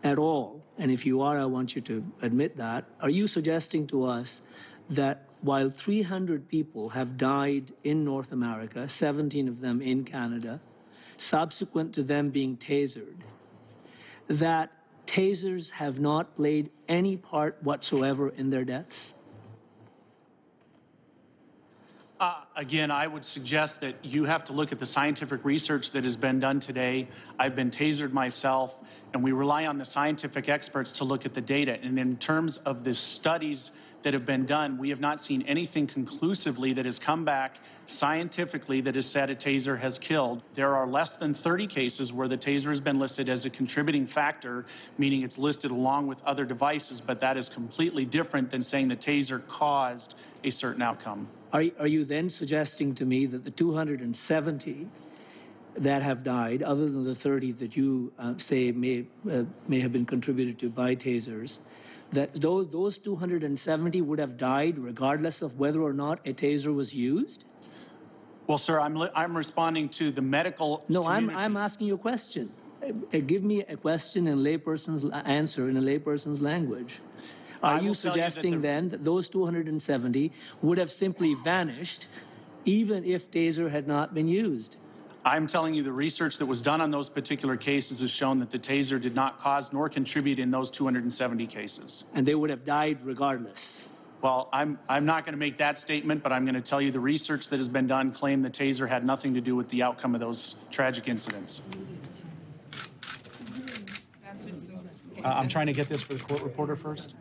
S7: at all, and if you are, I want you to admit that, are you suggesting to us that while 300 people have died in North America, 17 of them in Canada, subsequent to them being tasered, that tasers have not played any part whatsoever in their deaths?
S31: Again, I would suggest that you have to look at the scientific research that has been done today. I've been tasered myself, and we rely on the scientific experts to look at the data. And in terms of the studies that have been done, we have not seen anything conclusively that has come back scientifically that has said a taser has killed. There are less than 30 cases where the taser has been listed as a contributing factor, meaning it's listed along with other devices, but that is completely different than saying the taser caused a certain outcome.
S7: Are you then suggesting to me that the 270 that have died, other than the 30 that you say may have been contributed to by tasers, that those 270 would have died regardless of whether or not a taser was used?
S31: Well, sir, I'm responding to the medical community.
S7: I'm asking you a question. Give me a question in layperson's answer in a layperson's language. Are you suggesting then that those 270 would have simply vanished even if taser had not been used?
S31: I'm telling you the research that was done on those particular cases has shown that the taser did not cause nor contribute in those 270 cases.
S7: And they would have died regardless?
S31: Well, I'm not going to make that statement, but I'm going to tell you the research that has been done claimed the taser had nothing to do with the outcome of those tragic incidents. I'm trying to get this for the court reporter first.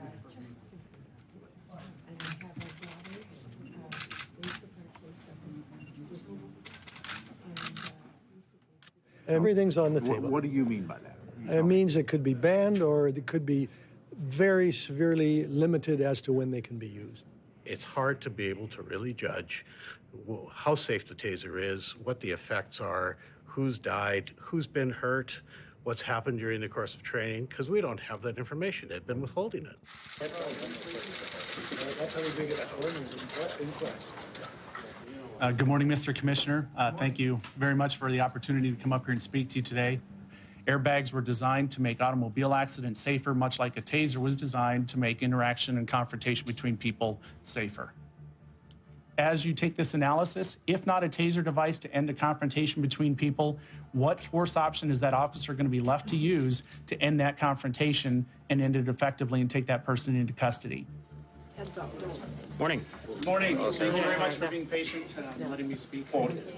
S15: Everything's on the table.
S16: What do you mean by that?
S15: It means it could be banned or it could be very severely limited as to when they can be used.
S17: It's hard to be able to really judge how safe the taser is, what the effects are, who's died, who's been hurt, what's happened during the course of training, because we don't have that information. They've been withholding it.
S15: That's how we make it an inquest.
S31: Good morning, Mr. Commissioner. Thank you very much for the opportunity to come up here and speak to you today. Airbags were designed to make automobile accidents safer, much like a taser was designed to make interaction and confrontation between people safer. As you take this analysis, if not a taser device to end a confrontation between people, what force option is that officer going to be left to use to end that confrontation and end it effectively and take that person into custody?
S15: Heads up.
S31: Morning. Morning. Thank you very much for being patient and letting me speak.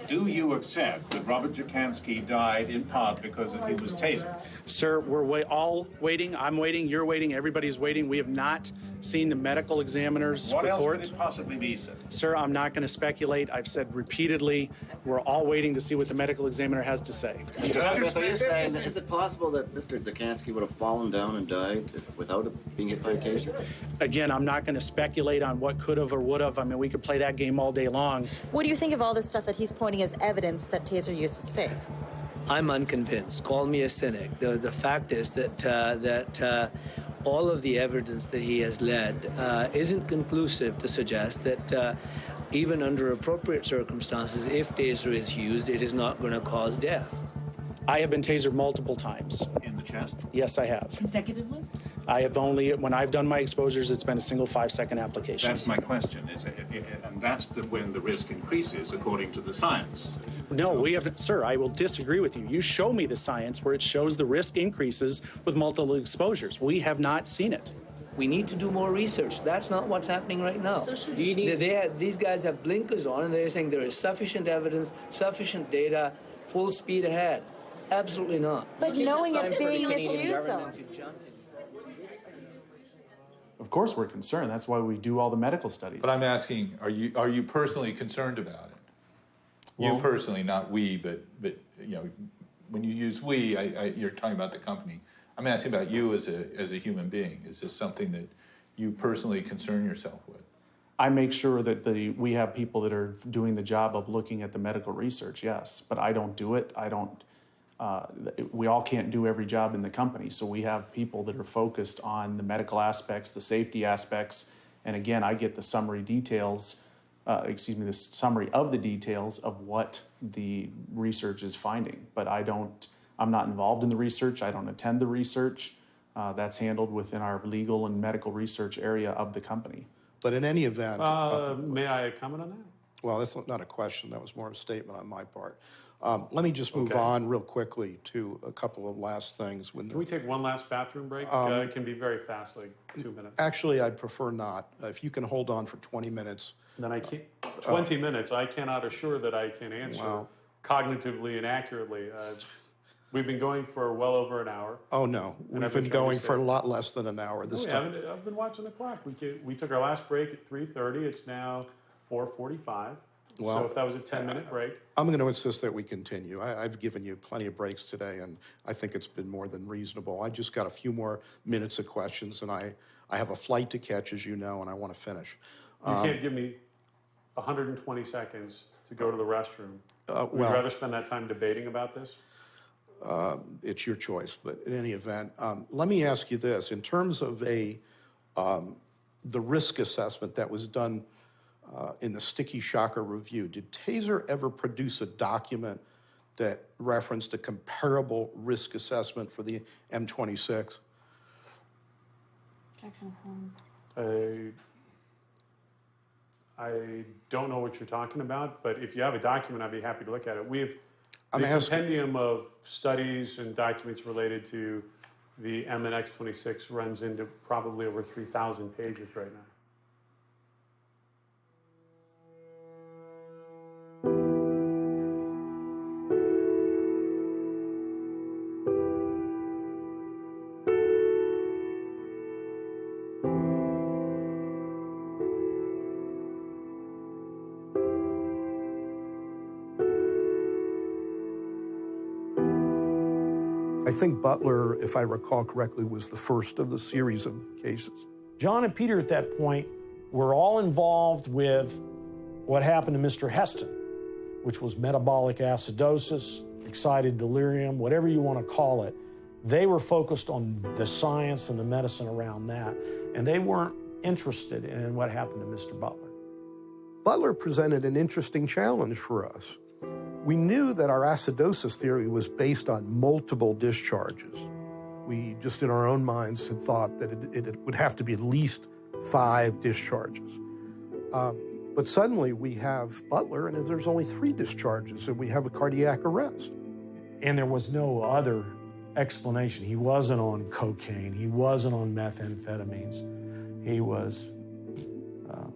S16: Do you accept that Robert Jacansky died in part because he was tasered?
S31: Sir, we're all waiting. I'm waiting. You're waiting. Everybody's waiting. We have not seen the medical examiner's
S16: What
S31: report.
S16: else could it possibly be, sir?
S31: Sir, I'm not going to speculate. I've said repeatedly, we're all waiting to see what the medical examiner has to say.
S18: Mr. Smith, are you saying that is it possible that Mr. Jacansky would have fallen down and died without being hit by a taser?
S31: Again, I'm not going to speculate on what could have or would have. I mean, we could play that game all day long.
S20: What do you think of all this stuff that he's pointing as evidence that taser use is safe?
S21: I'm unconvinced. Call me a cynic. The fact is that all of the evidence that he has led isn't conclusive to suggest that even under appropriate circumstances, if taser is used, it is not going to cause death.
S31: I have been tasered multiple times.
S16: In the chest?
S31: Yes, I have.
S20: Consecutively?
S31: I have only, when I've done my exposures, it's been a single 5-second application.
S16: That's my question, and that's when the risk increases according to the science.
S31: No, we haven't, sir, I will disagree with you. You show me the science where it shows the risk increases with multiple exposures. We have not seen it.
S21: We need to do more research. That's not what's happening right now.
S7: So do you need...
S21: These guys have blinkers on, and they're saying there is sufficient evidence, sufficient data, full speed ahead. Absolutely not.
S20: But knowing it's being misused, though.
S2: Of course we're concerned. That's why we do all the medical studies.
S26: But I'm asking, are you personally concerned about it?
S2: Well,
S26: you personally, not we, but you know, when you use we, you're talking about the company. I'm asking about you as a human being. Is this something that you personally concern yourself with?
S2: I make sure that we have people that are doing the job of looking at the medical research, yes, but I don't do it. We all can't do every job in the company, so we have people that are focused on the medical aspects, the safety aspects, and again, I get the summary details, the summary of the details of what the research is finding, but I'm not involved in the research, I don't attend the research. That's handled within our legal and medical research area of the company.
S27: But in any event...
S6: may I comment on that?
S27: Well, that's not a question. That was more a statement on my part. Let me just move on real quickly to a couple of last things.
S6: Can we take one last bathroom break? It can be very fast, like 2 minutes.
S27: Actually, I'd prefer not. If you can hold on for 20 minutes.
S6: Then I can't. 20 minutes, I cannot assure that I can answer cognitively and accurately. We've been going for well over an hour.
S27: Oh, no. We've been going for a lot less than an hour this time.
S6: I've been watching the clock. We took our last break at 3:30. It's now 4:45.
S27: Well,
S6: so if that was a 10-minute break.
S27: I'm going to insist that we continue. I've given you plenty of breaks today, and I think it's been more than reasonable. I just got a few more minutes of questions, and I have a flight to catch, as you know, and I want to finish.
S6: You can't give me 120 seconds to go to the restroom. Would you rather spend that time debating about this?
S27: It's your choice, but in any event, let me ask you this. In terms of the risk assessment that was done in the Sticky Shocker review, did TASER ever produce a document that referenced a comparable risk assessment for the M26?
S6: I don't know what you're talking about, but if you have a document, I'd be happy to look at it. We have a compendium of studies and documents related to the M and X26 runs into probably over 3,000 pages right now.
S27: I think Butler, if I recall correctly, was the first of the series of cases.
S8: John and Peter at that point were all involved with what happened to Mr. Heston, which was metabolic acidosis, excited delirium, whatever you want to call it. They were focused on the science and the medicine around that, and they weren't interested in what happened to Mr. Butler.
S27: Butler presented an interesting challenge for us. We knew that our acidosis theory was based on multiple discharges. We just in our own minds had thought that it would have to be at least 5 discharges. But suddenly we have Butler and there's only 3 discharges and we have a cardiac arrest.
S8: And there was no other explanation. He wasn't on cocaine. He wasn't on methamphetamines. He was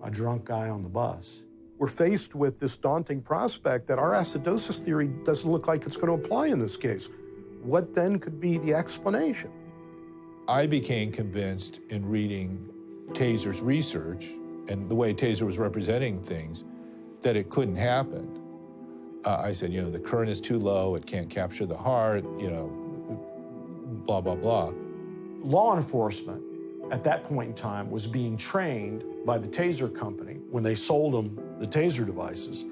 S8: a drunk guy on the bus.
S27: We're faced with this daunting prospect that our acidosis theory doesn't look like it's going to apply in this case. What then could be the explanation?
S26: I became convinced in reading TASER's research and the way TASER was representing things that it couldn't happen. I said, the current is too low, it can't capture the heart, blah, blah, blah.
S8: Law enforcement at that point in time was being trained by the TASER company when they sold them the TASER devices,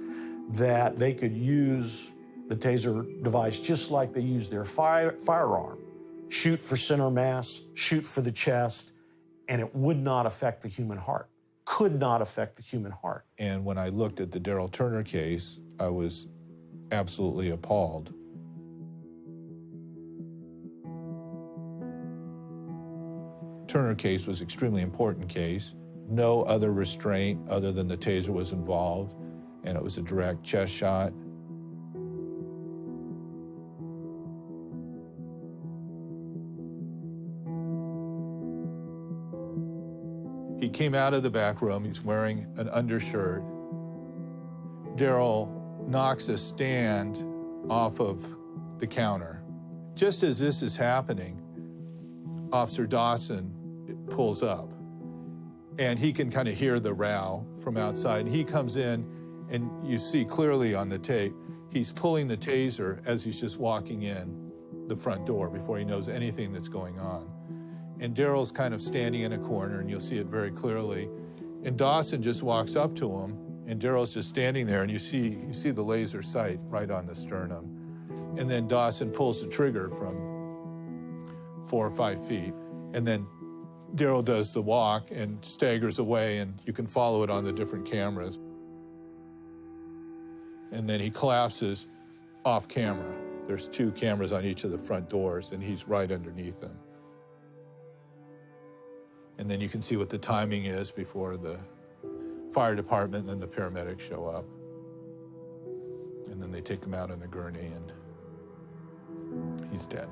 S8: that they could use the TASER device just like they use their firearm. Shoot for center mass, shoot for the chest, and it would not affect the human heart. Could not affect the human heart.
S26: And when I looked at the Darrell Turner case, I was absolutely appalled. Turner case was an extremely important case. No other restraint other than the TASER was involved, and it was a direct chest shot. He came out of the back room. He's wearing an undershirt. Daryl knocks a stand off of the counter. Just as this is happening, Officer Dawson pulls up, and he can kind of hear the row from outside. And he comes in, and you see clearly on the tape, he's pulling the taser as he's just walking in the front door before he knows anything that's going on. And Daryl's kind of standing in a corner, and you'll see it very clearly. And Dawson just walks up to him, and Daryl's just standing there, and you see the laser sight right on the sternum. And then Dawson pulls the trigger from 4 or 5 feet, and then Daryl does the walk and staggers away, and you can follow it on the different cameras. And then he collapses off camera. There's 2 cameras on each of the front doors, and he's right underneath them. And then you can see what the timing is before the fire department and then the paramedics show up. And then they take him out on the gurney, and he's dead.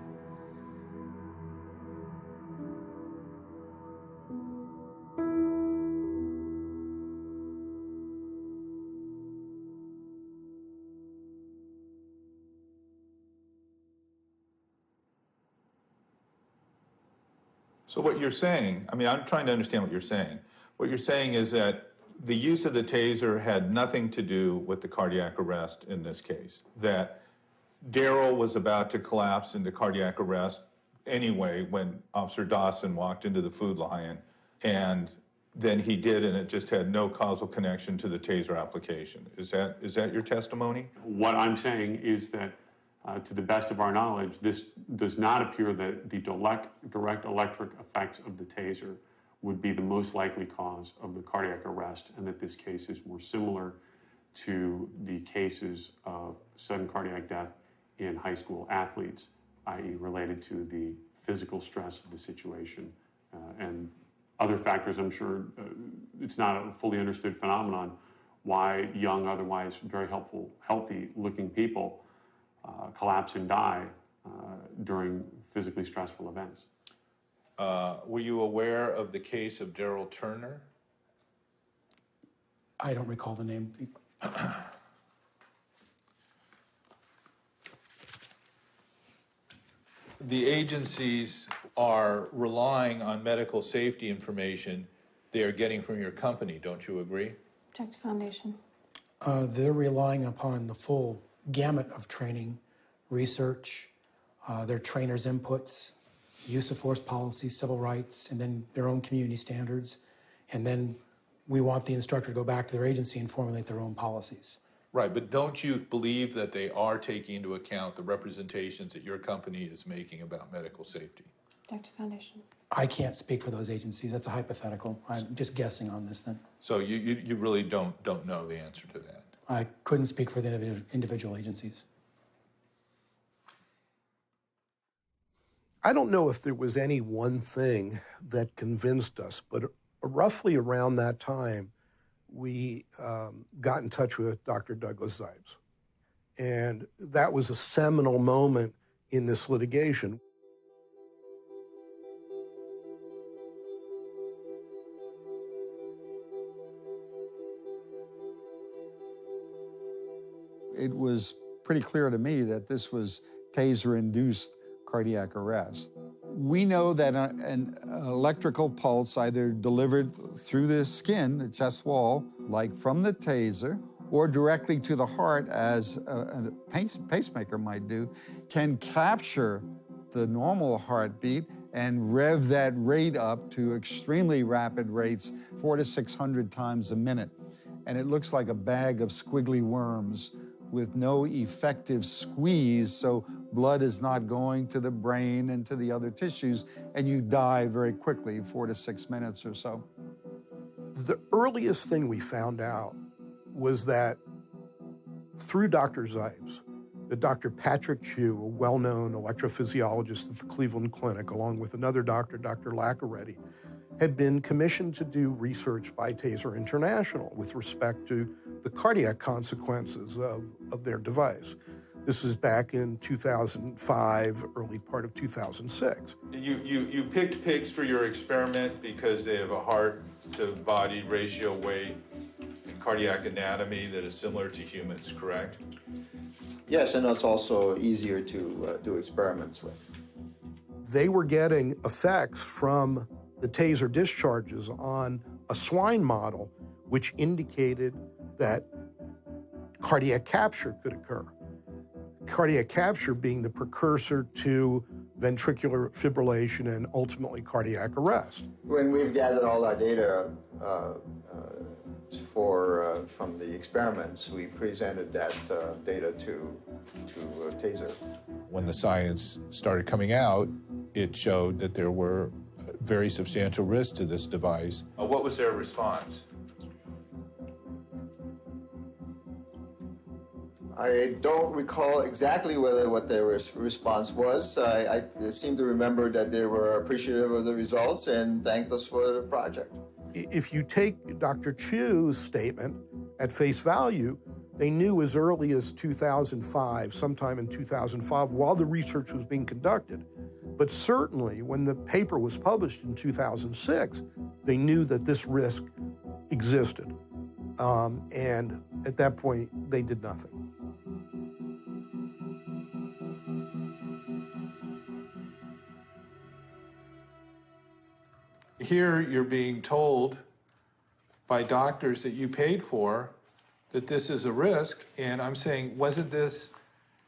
S26: So what you're saying, I mean, I'm trying to understand what you're saying. What you're saying is that the use of the taser had nothing to do with the cardiac arrest in this case, that Daryl was about to collapse into cardiac arrest anyway when Officer Dawson walked into the Food Lion, and then he did, and it just had no causal connection to the taser application. Is that your testimony?
S6: What I'm saying is that, to the best of our knowledge, this does not appear that the direct electric effects of the taser would be the most likely cause of the cardiac arrest, and that this case is more similar to the cases of sudden cardiac death in high school athletes, i.e. related to the physical stress of the situation and other factors. I'm sure it's not a fully understood phenomenon why young, otherwise very healthy-looking people collapse and die during physically stressful events.
S26: Were you aware of the case of Daryl Turner?
S5: I don't recall the name.
S26: The agencies are relying on medical safety information they are getting from your company, don't you agree?
S28: Objective Foundation.
S5: They're relying upon the full gamut of training, research, their trainers' inputs, use of force policies, civil rights, and then their own community standards. And then we want the instructor to go back to their agency and formulate their own policies.
S26: Right, but don't you believe that they are taking into account the representations that your company is making about medical safety?
S28: Objective Foundation.
S5: I can't speak for those agencies. That's a hypothetical. I'm just guessing on this then.
S26: So you really don't know the answer to that?
S5: I couldn't speak for the individual agencies.
S27: I don't know if there was any one thing that convinced us, but roughly around that time, we got in touch with Dr. Douglas Zipes. And that was a seminal moment in this litigation.
S9: It was pretty clear to me that this was taser-induced cardiac arrest. We know that an electrical pulse either delivered through the skin, the chest wall, like from the taser, or directly to the heart, as a pacemaker might do, can capture the normal heartbeat and rev that rate up to extremely rapid rates, 400 to 600 times a minute. And it looks like a bag of squiggly worms with no effective squeeze, so blood is not going to the brain and to the other tissues, and you die very quickly, 4 to 6 minutes or so.
S27: The earliest thing we found out was that through Dr. Zipes, that Dr. Patrick Chu, a well-known electrophysiologist at the Cleveland Clinic, along with another doctor, Dr. Laccaretti, had been commissioned to do research by Taser International with respect to the cardiac consequences of their device. This is back in 2005, early part of 2006.
S26: You picked pigs for your experiment because they have a heart to body ratio, weight, and cardiac anatomy that is similar to humans, correct?
S3: Yes, and it's also easier to do experiments with.
S27: They were getting effects from the taser discharges on a swine model, which indicated that cardiac capture could occur. Cardiac capture being the precursor to ventricular fibrillation and ultimately cardiac arrest.
S3: When we've gathered all our data from the experiments, we presented that data to TASER.
S26: When the science started coming out, it showed that there were very substantial risks to this device. What was their response?
S3: I don't recall exactly what their response was. I seem to remember that they were appreciative of the results and thanked us for the project.
S27: If you take Dr. Chu's statement at face value, they knew as early as 2005, sometime in 2005, while the research was being conducted. But certainly when the paper was published in 2006, they knew that this risk existed. And at that point, they did nothing.
S26: Here you're being told by doctors that you paid for that this is a risk, and I'm saying, wasn't this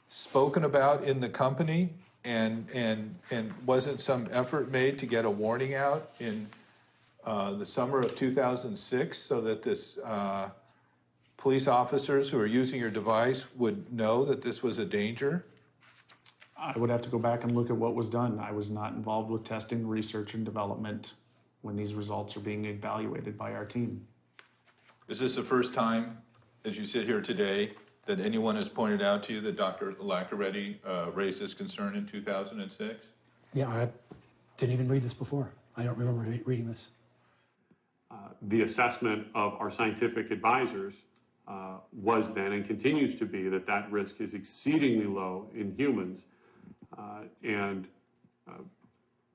S26: spoken about in the company, and wasn't some effort made to get a warning out in the summer of 2006 so that this police officers who are using your device would know that this was a danger?
S2: I would have to go back and look at what was done. I was not involved with testing, research, and development when these results are being evaluated by our team.
S26: Is this the first time, as you sit here today, that anyone has pointed out to you that Dr. Lacaretti raised this concern in 2006?
S10: Yeah, I didn't even read this before. I don't remember reading this.
S6: The assessment of our scientific advisors was then and continues to be that that risk is exceedingly low in humans.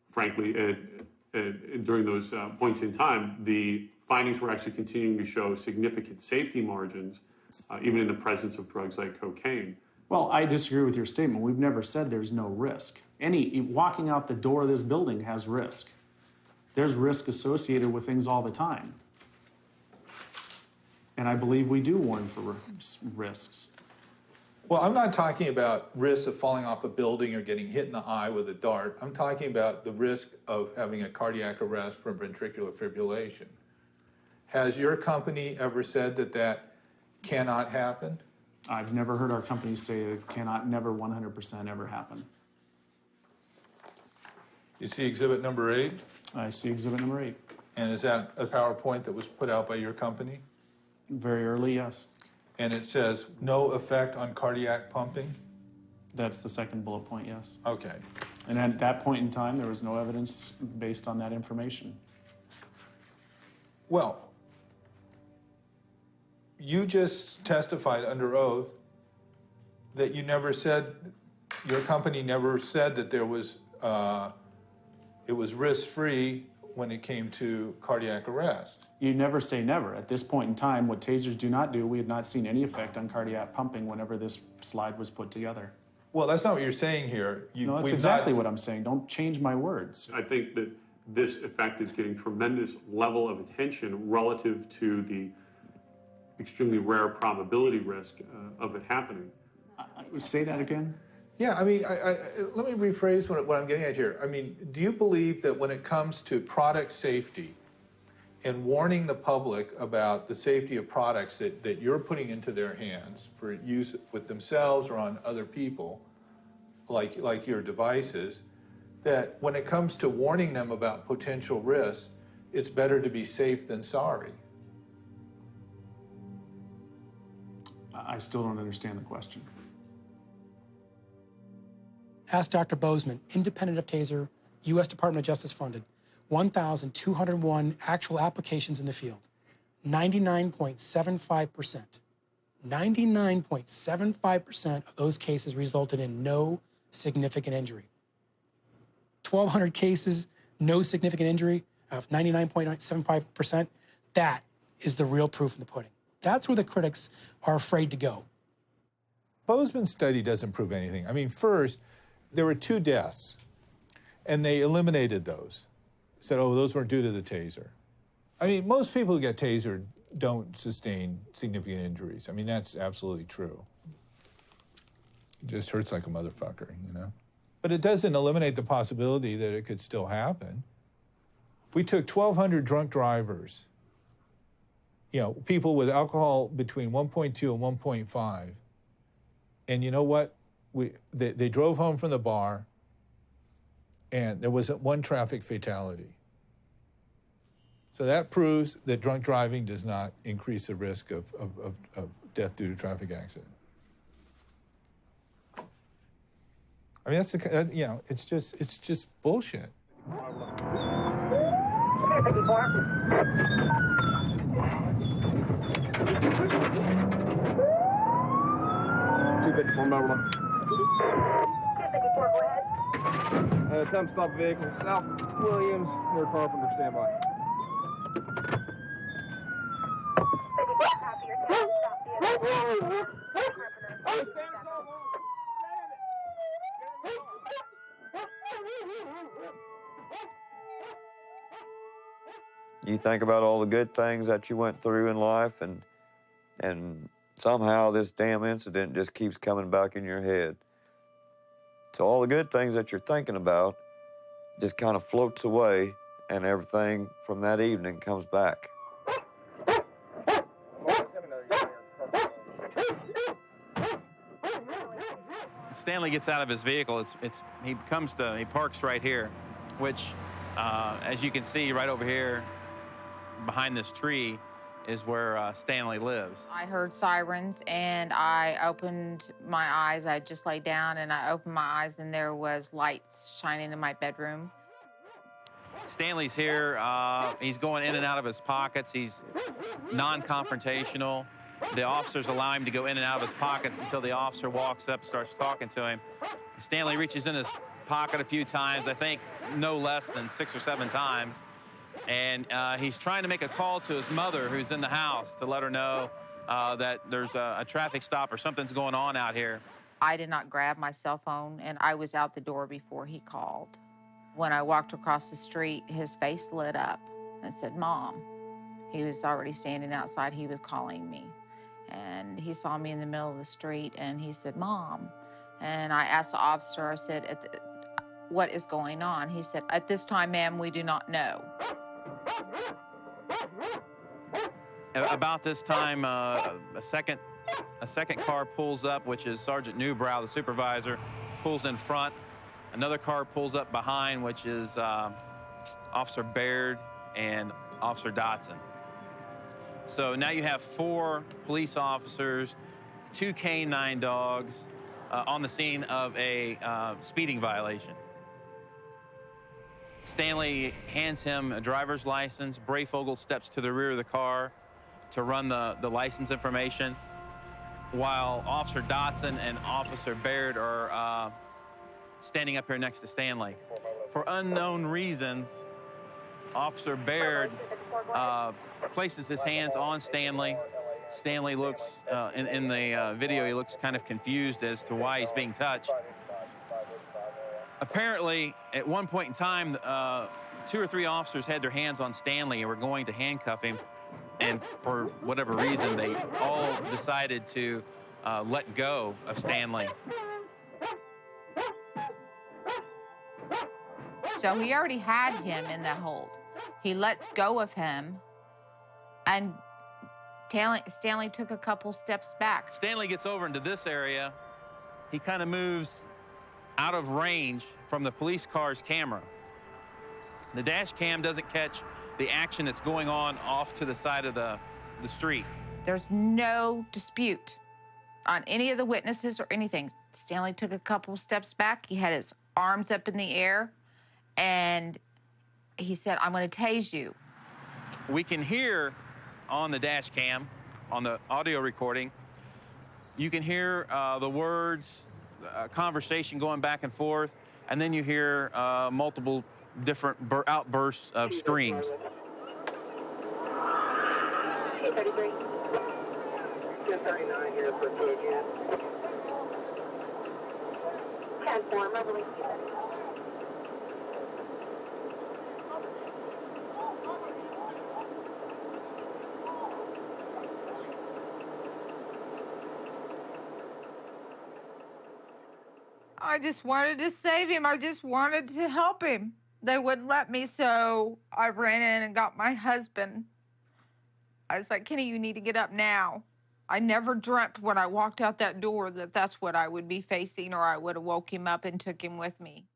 S6: Frankly, during those points in time, the findings were actually continuing to show significant safety margins, even in the presence of drugs like cocaine.
S2: Well, I disagree with your statement. We've never said there's no risk. Walking out the door of this building has risk. There's risk associated with things all the time. And I believe we do warn for risks.
S26: Well, I'm not talking about risks of falling off a building or getting hit in the eye with a dart. I'm talking about the risk of having a cardiac arrest from ventricular fibrillation. Has your company ever said that that cannot happen?
S2: I've never heard our company say it cannot never 100% ever happen.
S26: You see exhibit number 8?
S2: I see exhibit number 8.
S26: And is that a PowerPoint that was put out by your company?
S2: Very early, yes.
S26: And it says no effect on cardiac pumping?
S2: That's the second bullet point, yes.
S26: Okay.
S2: And at that point in time, there was no evidence based on that information.
S26: Well, you just testified under oath that you never said, your company never said that there was, it was risk-free when it came to cardiac arrest.
S2: You never say never. At this point in time, what tasers do not do, we have not seen any effect on cardiac pumping whenever this slide was put together.
S26: Well, that's not what you're saying here.
S2: No, that's exactly what I'm saying. Don't change my words.
S6: I think that this effect is getting tremendous level of attention relative to the extremely rare probability risk of it happening.
S2: Say that again?
S26: Yeah, I mean, let me rephrase what I'm getting at here. I mean, do you believe that when it comes to product safety and warning the public about the safety of products that you're putting into their hands for use with themselves or on other people, like your devices, that when it comes to warning them about potential risks, it's better to be safe than sorry?
S2: I still don't understand the question.
S5: Ask Dr. Bozeman, independent of TASER, U.S. Department of Justice funded, 1,201 actual applications in the field. 99.75%. 99.75% of those cases resulted in no significant injury. 1,200 cases, no significant injury of 99.75%. That is the real proof in the pudding. That's where the critics are afraid to go.
S26: Bozeman's study doesn't prove anything. I mean, first, there were 2 deaths, and they eliminated those. Said, oh, those weren't due to the taser. I mean, most people who get tasered don't sustain significant injuries. I mean, that's absolutely true. It just hurts like a motherfucker, you know? But it doesn't eliminate the possibility that it could still happen. We took 1,200 drunk drivers, you know, people with alcohol between 1.2 and 1.5. And you know what? They drove home from the bar, and there wasn't one traffic fatality. So that proves that drunk driving does not increase the risk of death due to traffic accident. I mean, you know, it's just bullshit.
S11: 254 Moberly. 254, go ahead. Time stop vehicle, South Williams, near Carpenter, stand by.
S12: You think about all the good things that you went through in life, and somehow this damn incident just keeps coming back in your head. So all the good things that you're thinking about just kind of floats away, and everything from that evening comes back.
S31: Stanley gets out of his vehicle. He parks right here, which, as you can see right over here, behind this tree, is where Stanley lives.
S13: I heard sirens, and I opened my eyes. I just laid down, and I opened my eyes, and there was lights shining in my bedroom.
S31: Stanley's here. He's going in and out of his pockets. He's non-confrontational. The officers allow him to go in and out of his pockets until the officer walks up and starts talking to him. Stanley reaches in his pocket a few times, I think no less than 6 or 7 times. And he's trying to make a call to his mother, who's in the house, to let her know that there's a traffic stop or something's going on out here.
S13: I did not grab my cell phone, and I was out the door before he called. When I walked across the street, his face lit up and said, "Mom." He was already standing outside. He was calling me. And he saw me in the middle of the street, and he said, "Mom." And I asked the officer, I said, "What is going on?" He said, "At this time, ma'am, we do not know."
S31: About this time, a second car pulls up, which is Sergeant Newbrow, the supervisor, pulls in front. Another car pulls up behind, which is Officer Baird and Officer Dotson. So now you have 4 police officers, 2 canine dogs on the scene of a speeding violation. Stanley hands him a driver's license. Brayfogle steps to the rear of the car to run the license information, while Officer Dotson and Officer Baird are standing up here next to Stanley. For unknown reasons, Officer Baird places his hands on Stanley. Stanley looks, in the video, he looks kind of confused as to why he's being touched. Apparently, at one point in time, 2 or 3 officers had their hands on Stanley and were going to handcuff him. And for whatever reason, they all decided to let go of Stanley.
S13: So he already had him in that hold. He lets go of him, and Stanley took a couple steps back.
S31: Stanley gets over into this area. He kind of moves out of range from the police car's camera. The dash cam doesn't catch the action that's going on off to the side of the street.
S13: There's no dispute on any of the witnesses or anything. Stanley took a couple steps back. He had his arms up in the air, and he said, "I'm going to tase you."
S31: We can hear on the dash cam, on the audio recording, you can hear the words, conversation going back and forth, and then you hear multiple different outbursts of screams.
S1: 233. 1039 here for KGN. 10-4, Mobley.
S13: I just wanted to save him. I just wanted to help him. They wouldn't let me, so I ran in and got my husband. I was like, Kenny, you need to get up now. I never dreamt when I walked out that door that that's what I would be facing, or I would have woke him up and took him with me.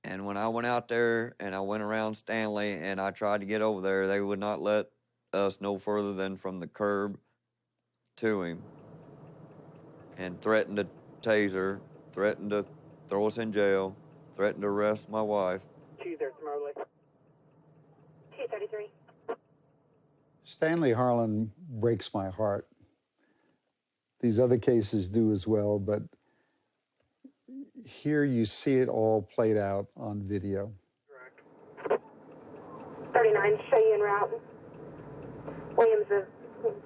S12: And when I went out there and I went around Stanley and I tried to get over there, they would not let us no further than from the curb to him, and threatened to taser, threatened to throw us in jail, threatened to arrest my wife.
S1: 233.
S9: Stanley Harlan breaks my heart. These other cases do as well, but here you see it all played out on video.
S1: 39, show you en route.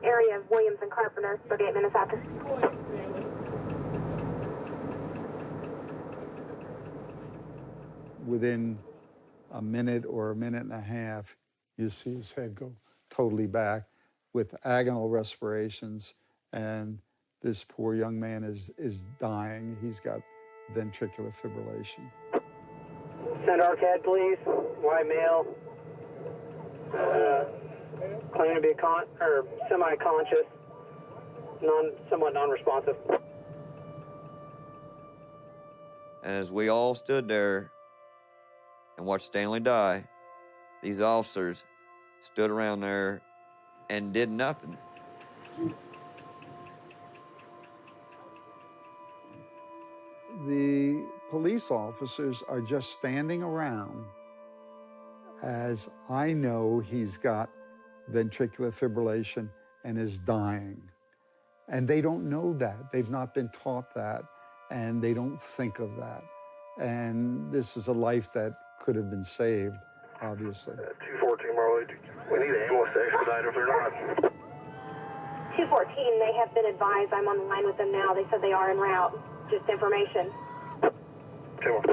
S1: Area of Williams and Carpenter, 38 minutes after.
S9: Within a minute or a minute and a half, you see his head go totally back with agonal respirations, and this poor young man is dying. He's got ventricular fibrillation.
S1: Send ARCAD, please. White male. Claiming to be semi-conscious, somewhat non-responsive.
S12: And as we all stood there and watched Stanley die, these officers stood around there and did nothing.
S9: The police officers are just standing around as I know he's got ventricular fibrillation and is dying. And they don't know that. They've not been taught that, and they don't think of that. And this is a life that could have been saved, obviously.
S1: 214, Marley. We need an ambulance to expedite if they're not. 214, they have been advised. I'm on the line with them now. They said they are en route. Just information. Okay, well.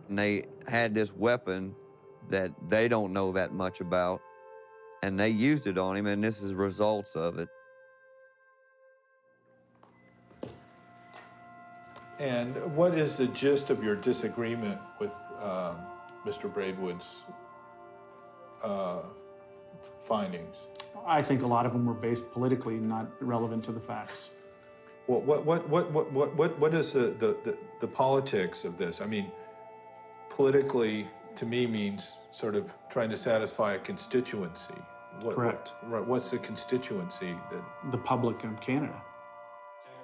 S12: And they had this weapon that they don't know that much about, and they used it on him, and this is results of it.
S26: And what is the gist of your disagreement with Mr. Braidwood's findings?
S2: I think a lot of them were based politically, not relevant to the facts.
S26: What is the politics of this? I mean, politically, to me, means sort of trying to satisfy a constituency.
S2: Correct.
S26: What's the constituency that?
S2: The public of Canada.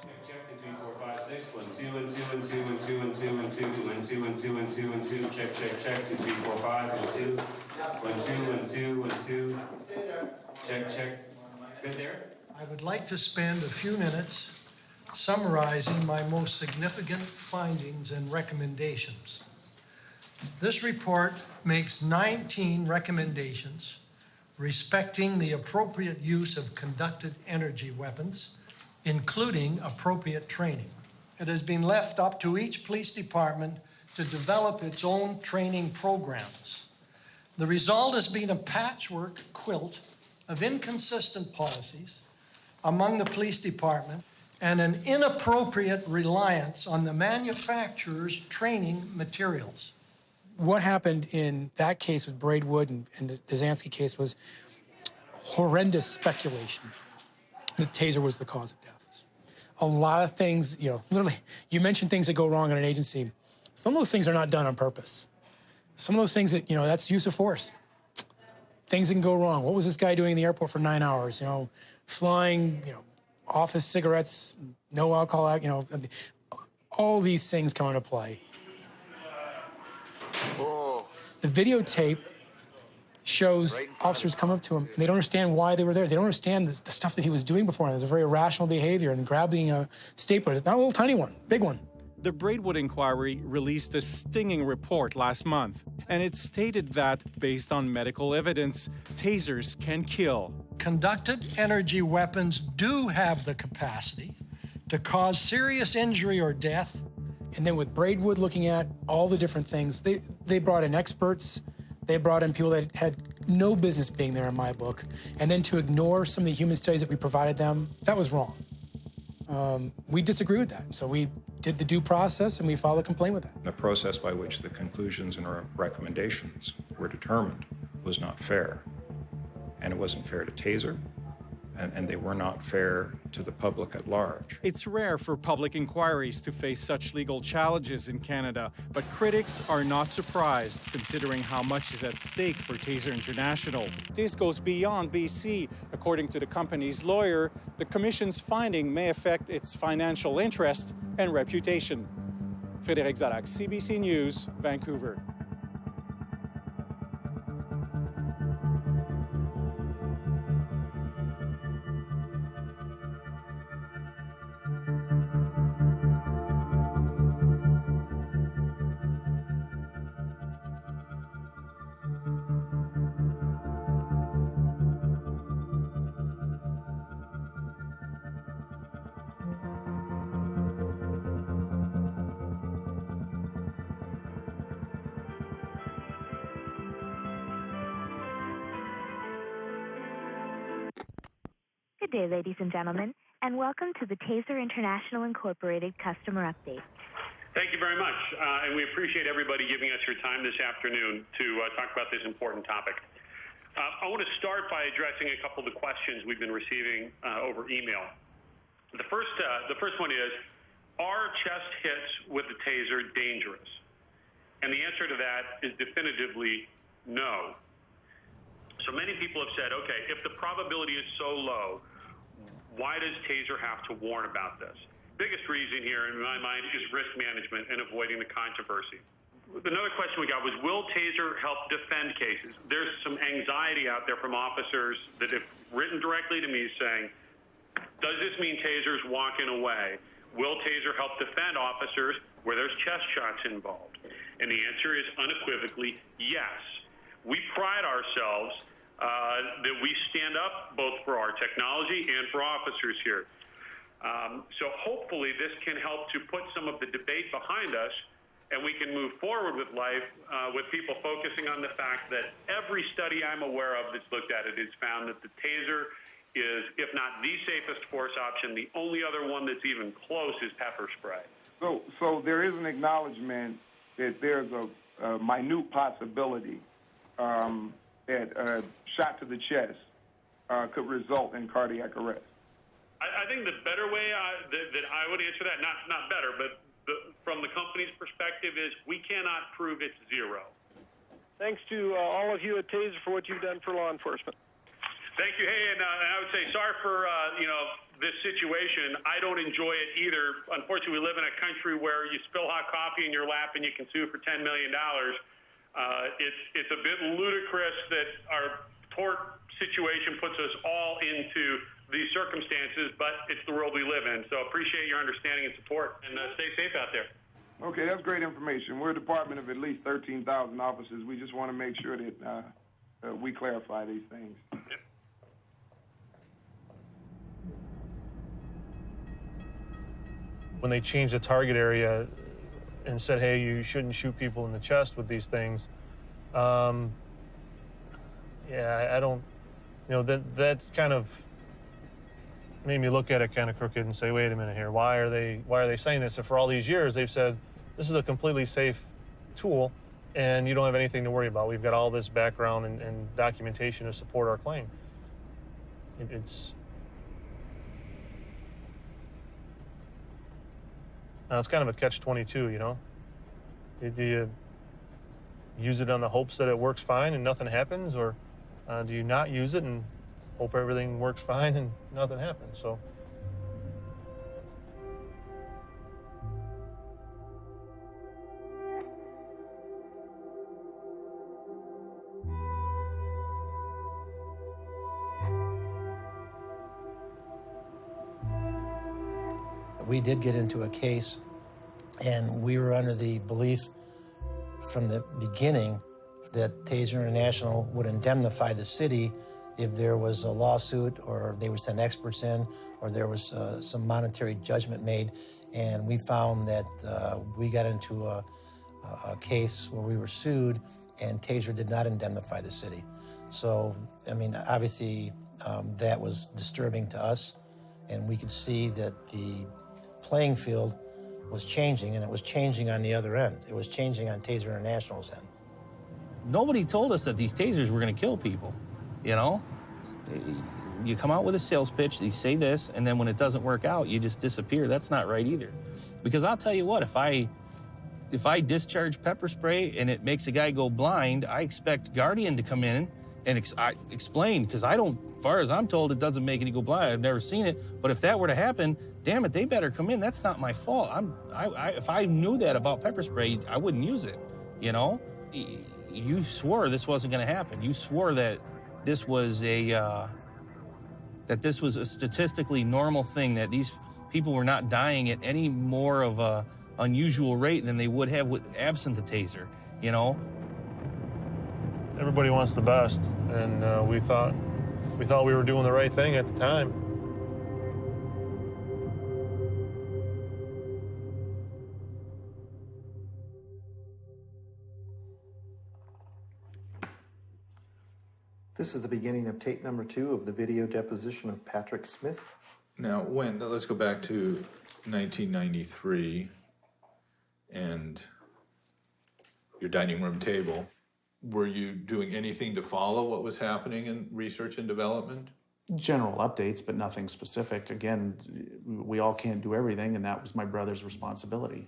S4: Check 2, 3, 4, 5, 6. 1, 2, and 2, and 2, and 2, and 2, and 2, and 2, and 2, and 2, and 2. Check 2, 3, 4, 5, and 2. 1, 2, and 2, and 2. Check. Good there?
S15: I would like to spend a few minutes summarizing my most significant findings and recommendations. This report makes 19 recommendations respecting the appropriate use of conducted energy weapons, including appropriate training. It has been left up to each police department to develop its own training programs. The result has been a patchwork quilt of inconsistent policies among the police department and an inappropriate reliance on the manufacturer's training materials.
S5: what happened in that case with Braidwood and the Dzansky case was horrendous speculation that Taser was the cause of deaths. A lot of things, literally, you mentioned things that go wrong in an agency. Some of those things are not done on purpose. Some of those things that, that's use of force. Things that can go wrong. What was this guy doing in the airport for 9 hours? Flying, office cigarettes, no alcohol, all these things come into play. The videotape shows officers come up to him, and they don't understand why they were there. They don't understand the stuff that he was doing before. There's a very irrational behavior and grabbing a stapler, not a little tiny one, big one.
S14: The Braidwood inquiry released a stinging report last month, and it stated that, based on medical evidence, tasers can kill.
S15: Conducted energy weapons do have the capacity to cause serious injury or death.
S5: And then with Braidwood looking at all the different things, they brought in experts, they brought in people that had no business being there in my book, and then to ignore some of the human studies that we provided them, that was wrong. We disagree with that, so we did the due process and we filed a complaint with that.
S16: The process by which the conclusions and recommendations were determined was not fair, and it wasn't fair to Taser, and they were not fair to the public at large.
S14: It's rare for public inquiries to face such legal challenges in Canada, but critics are not surprised, considering how much is at stake for Taser International. This goes beyond BC. According to the company's lawyer, the Commission's finding may affect its financial interest and reputation. Frédéric Zalac, CBC News, Vancouver.
S17: Good day, ladies and gentlemen, and welcome to the TASER International Incorporated Customer Update.
S6: Thank you very much, and we appreciate everybody giving us your time this afternoon to talk about this important topic. I want to start by addressing a couple of the questions we've been receiving over email. The first one is, are chest hits with the Taser dangerous? And the answer to that is definitively no. So many people have said, okay, if the probability is so low, why does Taser have to warn about this? Biggest reason here in my mind is risk management and avoiding the controversy. Another question we got was, will Taser help defend cases? There's some anxiety out there from officers that have written directly to me saying, does this mean Taser's walking away? Will Taser help defend officers where there's chest shots involved? And the answer is unequivocally yes. We pride ourselves that we stand up both for our technology and for officers here. So hopefully this can help to put some of the debate behind us, and we can move forward with life with people focusing on the fact that every study I'm aware of that's looked at it has found that the Taser is, if not the safest force option, the only other one that's even close is pepper spray.
S11: So there is an acknowledgement that there's a minute possibility that a shot to the chest could result in cardiac arrest.
S6: I think the better way that I would answer that, not better, but from the company's perspective, is we cannot prove it's zero.
S11: Thanks to all of you at TASER for what you've done for law enforcement.
S6: Thank you. Hey, and I would say sorry for this situation. I don't enjoy it either. Unfortunately, we live in a country where you spill hot coffee in your lap and you can sue for $10 million. It's a bit ludicrous that our tort situation puts us all into these circumstances, but it's the world we live in. So appreciate your understanding and support, and stay safe out there.
S11: Okay, that's great information. We're a department of at least 13,000 officers. We just want to make sure that we clarify these things. Yeah.
S18: When they changed the target area and said, hey, you shouldn't shoot people in the chest with these things, I don't, that's kind of made me look at it kind of crooked and say, wait a minute here, why are they saying this? And for all these years, they've said, this is a completely safe tool. and you don't have anything to worry about. We've got all this background and documentation to support our claim. It's kind of a catch-22, you know? Do you use it on the hopes that it works fine and nothing happens, or do you not use it and hope everything works fine and nothing happens? So.
S7: We did get into a case, and we were under the belief from the beginning that TASER International would indemnify the city if there was a lawsuit, or they would send experts in, or there was some monetary judgment made. And we found that we got into a case where we were sued, and TASER did not indemnify the city. So, I mean, obviously, that was disturbing to us, and we could see that the playing field was changing, and it was changing on the other end. It was changing on TASER International's end.
S8: Nobody told us that these tasers were going to kill people, you know? You come out with a sales pitch, you say this, and then when it doesn't work out, you just disappear. That's not right either. Because I'll tell you what, if I discharge pepper spray and it makes a guy go blind, I expect Guardian to come in and explain, because as far as I'm told, it doesn't make any go blind. I've never seen it. But if that were to happen, damn it, they better come in. That's not my fault. If I knew that about pepper spray, I wouldn't use it, you know? You swore this wasn't going to happen. You swore that this was a statistically normal thing, that these people were not dying at any more of a unusual rate than they would have with absent the taser, you know?
S18: Everybody wants the best, and we thought we were doing the right thing at the time.
S19: This is the beginning of tape number 2 of the video deposition of Patrick Smith.
S26: Now, let's go back to 1993 and your dining room table. Were you doing anything to follow what was happening in research and development?
S2: General updates, but nothing specific. Again, we all can't do everything, and that was my brother's responsibility.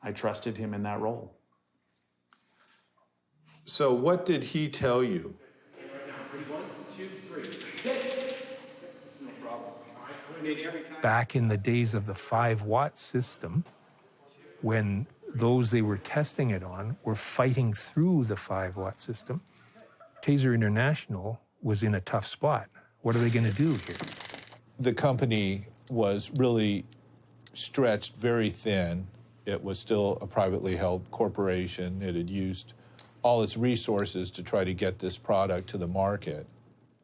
S2: I trusted him in that role.
S26: So what did he tell you?
S20: Back in the days of the 5-watt system, when those they were testing it on were fighting through the 5-watt system, TASER International was in a tough spot. What are they going to do here?
S26: The company was really stretched very thin. It was still a privately held corporation. It had used all its resources to try to get this product to the market.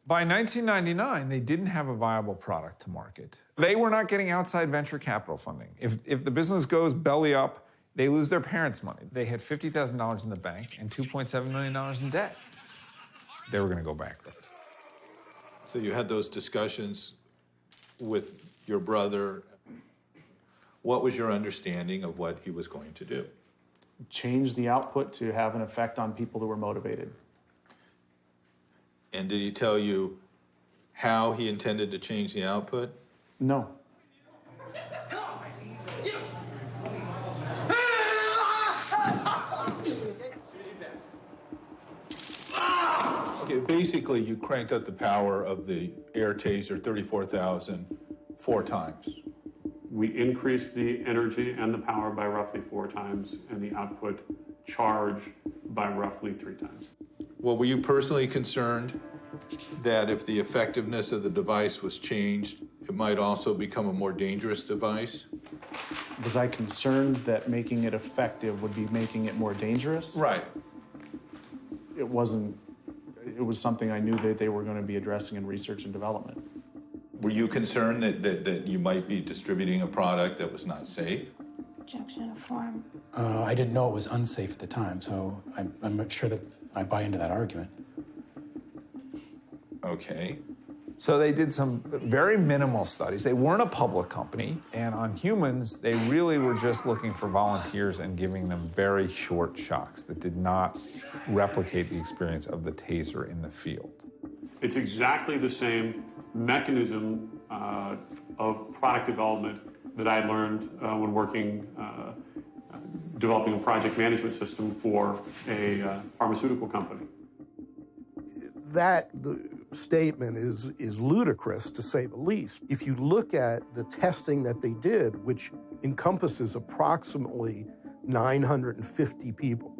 S21: By 1999, they didn't have a viable product to market. They were not getting outside venture capital funding. If the business goes belly up, they lose their parents' money. They had $50,000 in the bank and $2.7 million in debt. They were going to go bankrupt.
S26: So you had those discussions with your brother. What was your understanding of what he was going to do?
S2: Change the output to have an effect on people who were motivated.
S26: And did he tell you how he intended to change the output?
S2: No.
S26: Okay, basically you cranked up the power of the air taser 34,000 4 times.
S6: We increased the energy and the power by roughly 4 times, and the output charge by roughly 3 times.
S26: Well, were you personally concerned that if the effectiveness of the device was changed, it might also become a more dangerous device?
S2: Was I concerned that making it effective would be making it more dangerous?
S26: Right.
S2: It wasn't. It was something I knew that they were going to be addressing in research and development.
S26: Were you concerned that you might be distributing a product that was not safe?
S28: Objection to form.
S10: I didn't know it was unsafe at the time, so I'm not sure that I buy into that argument.
S26: Okay.
S21: So they did some very minimal studies. They weren't a public company, and on humans, they really were just looking for volunteers and giving them very short shocks that did not replicate the experience of the taser in the field.
S6: It's exactly the same mechanism of product development that I learned when working, developing a project management system for a pharmaceutical company.
S3: The statement is ludicrous, to say the least. If you look at the testing that they did, which encompasses approximately 950 people,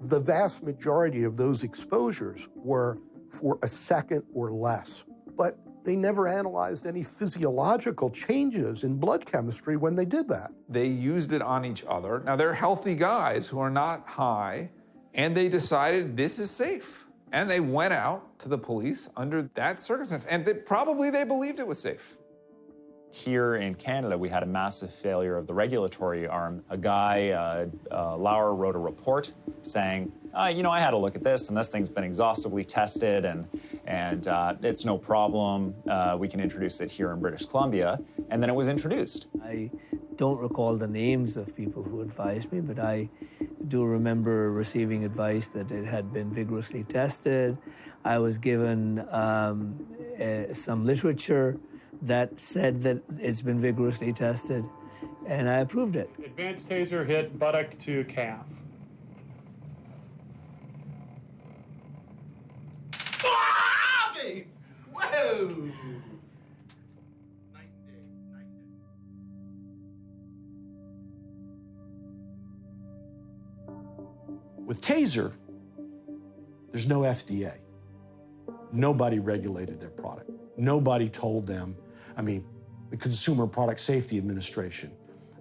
S3: the vast majority of those exposures were for a second or less. But they never analyzed any physiological changes in blood chemistry when they did that.
S21: They used it on each other. Now, they're healthy guys who are not high, and they decided this is safe. And they went out to the police under that circumstance, and probably they believed it was safe.
S9: Here in Canada, we had a massive failure of the regulatory arm. A guy, Lauer, wrote a report saying, you know, I had a look at this, and this thing's been exhaustively tested, and it's no problem. We can introduce it here in British Columbia. And then it was introduced.
S13: I don't recall the names of people who advised me, but I do remember receiving advice that it had been vigorously tested. I was given some literature that said that it's been vigorously tested, and I approved it.
S6: Advanced taser hit buttock to calf.
S3: Whoa! With TASER, there's no FDA. Nobody regulated their product. Nobody told them. I mean, the Consumer Product Safety Administration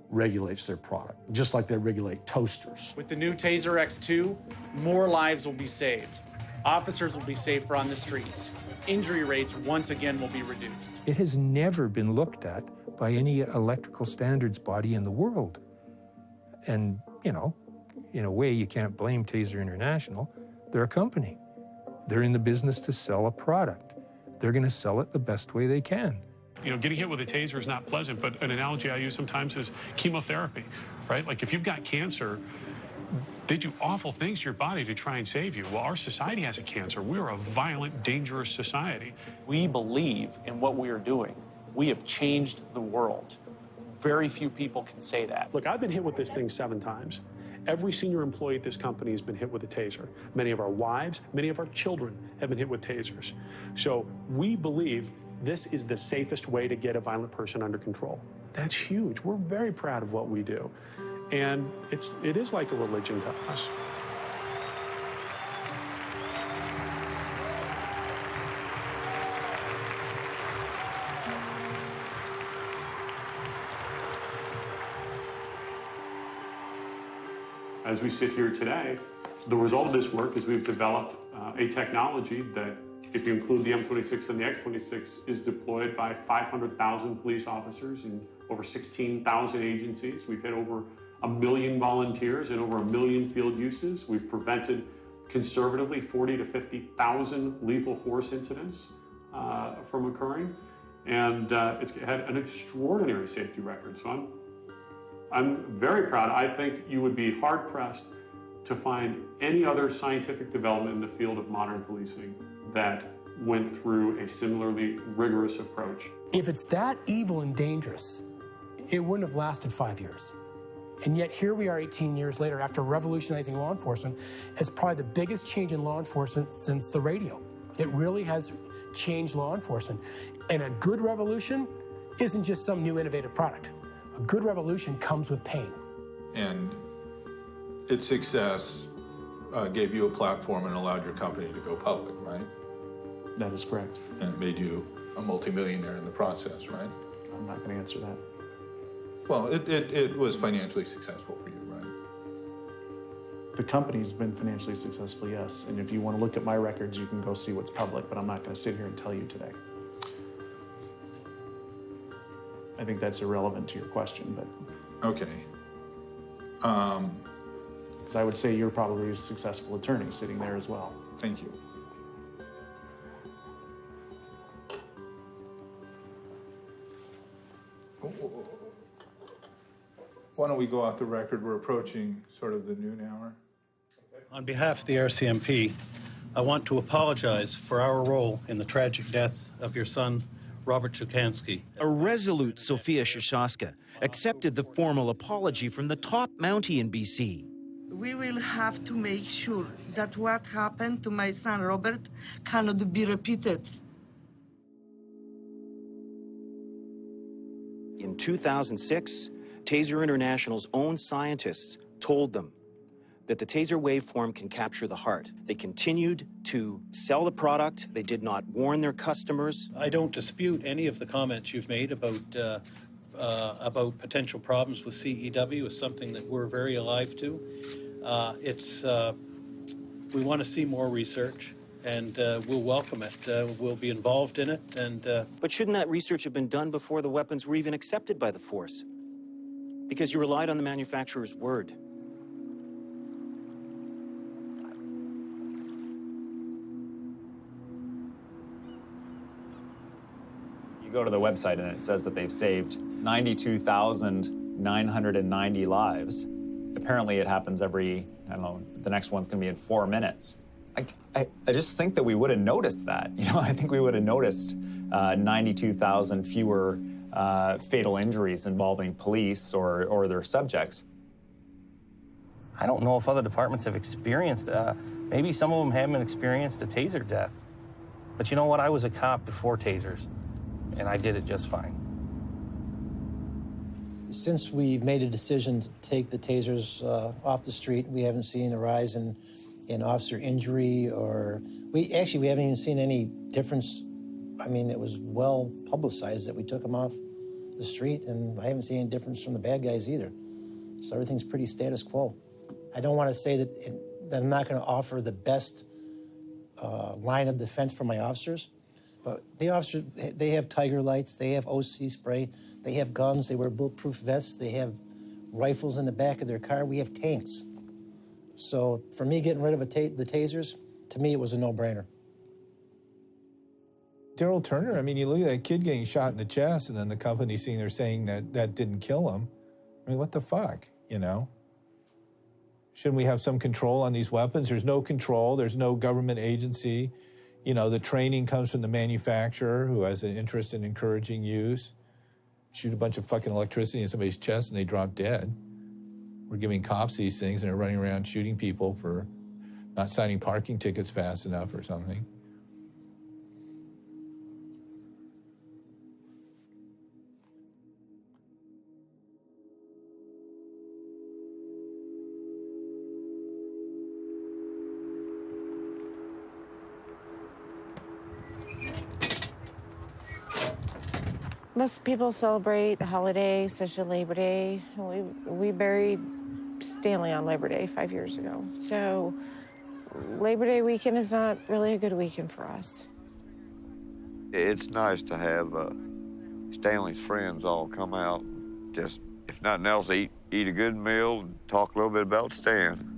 S3: regulates their product, just like they regulate toasters.
S22: With the new TASER X2, more lives will be saved. Officers will be safer on the streets. Injury rates once again will be reduced.
S20: It has never been looked at by any electrical standards body in the world. And, you know, in a way, you can't blame TASER International. They're a company. They're in the business to sell a product. They're going to sell it the best way they can.
S6: You know, getting hit with a taser is not pleasant, but an analogy I use sometimes is chemotherapy, right? Like if you've got cancer, they do awful things to your body to try and save you. Well, our society has a cancer. We're a violent, dangerous society.
S2: We believe in what we are doing. We have changed the world. Very few people can say that.
S6: Look, I've been hit with this thing 7 times. Every senior employee at this company has been hit with a taser. Many of our wives, many of our children have been hit with tasers. So we believe this is the safest way to get a violent person under control. That's huge. We're very proud of what we do. And it is like a religion to us. As we sit here today, the result of this work is we've developed a technology that, if you include the M26 and the X26, is deployed by 500,000 police officers in over 16,000 agencies. We've hit over 1 million volunteers and over 1 million field uses. We've prevented conservatively 40 to 50,000 lethal force incidents from occurring. And it's had an extraordinary safety record. So I'm very proud. I think you would be hard-pressed to find any other scientific development in the field of modern policing that went through a similarly rigorous approach.
S10: If it's that evil and dangerous, it wouldn't have lasted 5 years. And yet here we are 18 years later after revolutionizing law enforcement as probably the biggest change in law enforcement since the radio. It really has changed law enforcement. And a good revolution isn't just some new innovative product. A good revolution comes with pain.
S26: And its success gave you a platform and allowed your company to go public, right?
S2: That is correct.
S26: And it made you a multimillionaire in the process, right?
S2: I'm not going to answer that.
S26: Well, it was financially successful for you, right?
S2: The company's been financially successful, yes. And if you want to look at my records, you can go see what's public, but I'm not going to sit here and tell you today. I think that's irrelevant to your question, but...
S26: Okay.
S2: Because I would say you're probably a successful attorney sitting there as well.
S26: Thank you. Why don't we go off the record? We're approaching sort of the noon hour.
S1: On behalf of the RCMP, I want to apologize for our role in the tragic death of your son, Robert Szukanski.
S4: A resolute Sofia Szyszowska accepted the formal apology from the top Mountie in BC.
S12: We will have to make sure that what happened to my son Robert cannot be repeated.
S4: In 2006, Taser International's own scientists told them that the Taser waveform can capture the heart. They continued to sell the product. They did not warn their customers.
S1: I don't dispute any of the comments you've made about potential problems with CEW. It's something that we're very alive to. We want to see more research, and we'll welcome it. We'll be involved in it.
S4: But shouldn't that research have been done before the weapons were even accepted by the force? Because you relied on the manufacturer's word.
S9: You go to the website and it says that they've saved 92,990 lives. Apparently it happens every, I don't know, the next one's gonna be in 4 minutes. I just think that we would have noticed that. I think we would have noticed 92,000 fewer fatal injuries involving police or their subjects.
S8: I don't know if other departments have experienced, maybe some of them haven't experienced a Taser death. But you know what? I was a cop before Tasers, and I did it just fine.
S7: Since we've made a decision to take the Tasers off the street, we haven't seen a rise in officer injury, or we haven't even seen any difference. I mean, it was well publicized that we took them off the street, and I haven't seen any difference from the bad guys either. So everything's pretty status quo. I don't want to say that I'm not going to offer the best line of defense for my officers, but the officers, they have Tiger lights, they have OC spray, they have guns, they wear bulletproof vests, they have rifles in the back of their car, we have tanks. So for me, getting rid of the Tasers, to me, it was a no-brainer.
S15: Daryl Turner, I mean, you look at that kid getting shot in the chest, and then the company sitting there saying that didn't kill him. I mean, what the fuck, Shouldn't we have some control on these weapons? There's no control. There's no government agency. The training comes from the manufacturer who has an interest in encouraging use. Shoot a bunch of fucking electricity in somebody's chest and they drop dead. We're giving cops these things and they're running around shooting people for not signing parking tickets fast enough or something.
S23: Most people celebrate the holiday, such as Labor Day. We buried Stanley on Labor Day 5 years ago. So Labor Day weekend is not really a good weekend for us.
S24: It's nice to have Stanley's friends all come out. Just, if nothing else, eat a good meal, and talk a little bit about Stan.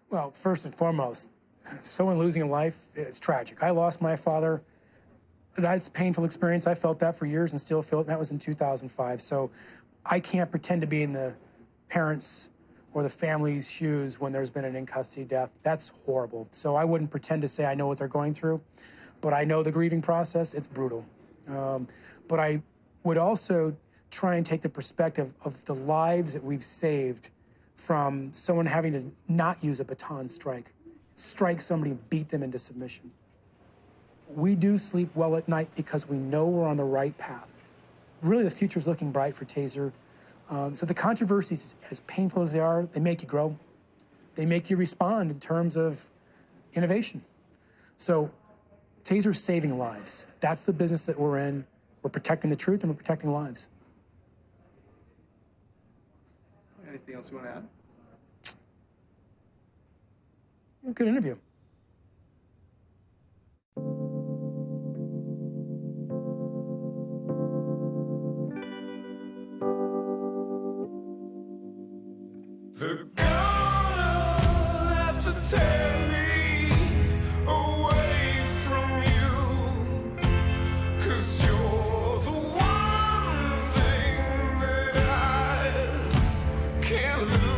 S10: Well, first and foremost, someone losing a life is tragic. I lost my father. That's a painful experience. I felt that for years and still feel it, and that was in 2005. So I can't pretend to be in the parents' or the family's shoes when there's been an in-custody death. That's horrible. So I wouldn't pretend to say I know what they're going through, but I know the grieving process, it's brutal. But I would also try and take the perspective of the lives that we've saved from someone having to not use a baton strike somebody, beat them into submission. We do sleep well at night because we know we're on the right path. Really, the future's looking bright for Taser. So the controversies, as painful as they are, they make you grow. They make you respond in terms of innovation. So Taser's saving lives. That's the business that we're in. We're protecting the truth and we're protecting lives.
S19: Anything else you want to add?
S10: Good interview.
S5: They're gonna have to tear me away from you, 'cause you're the one thing that I can't live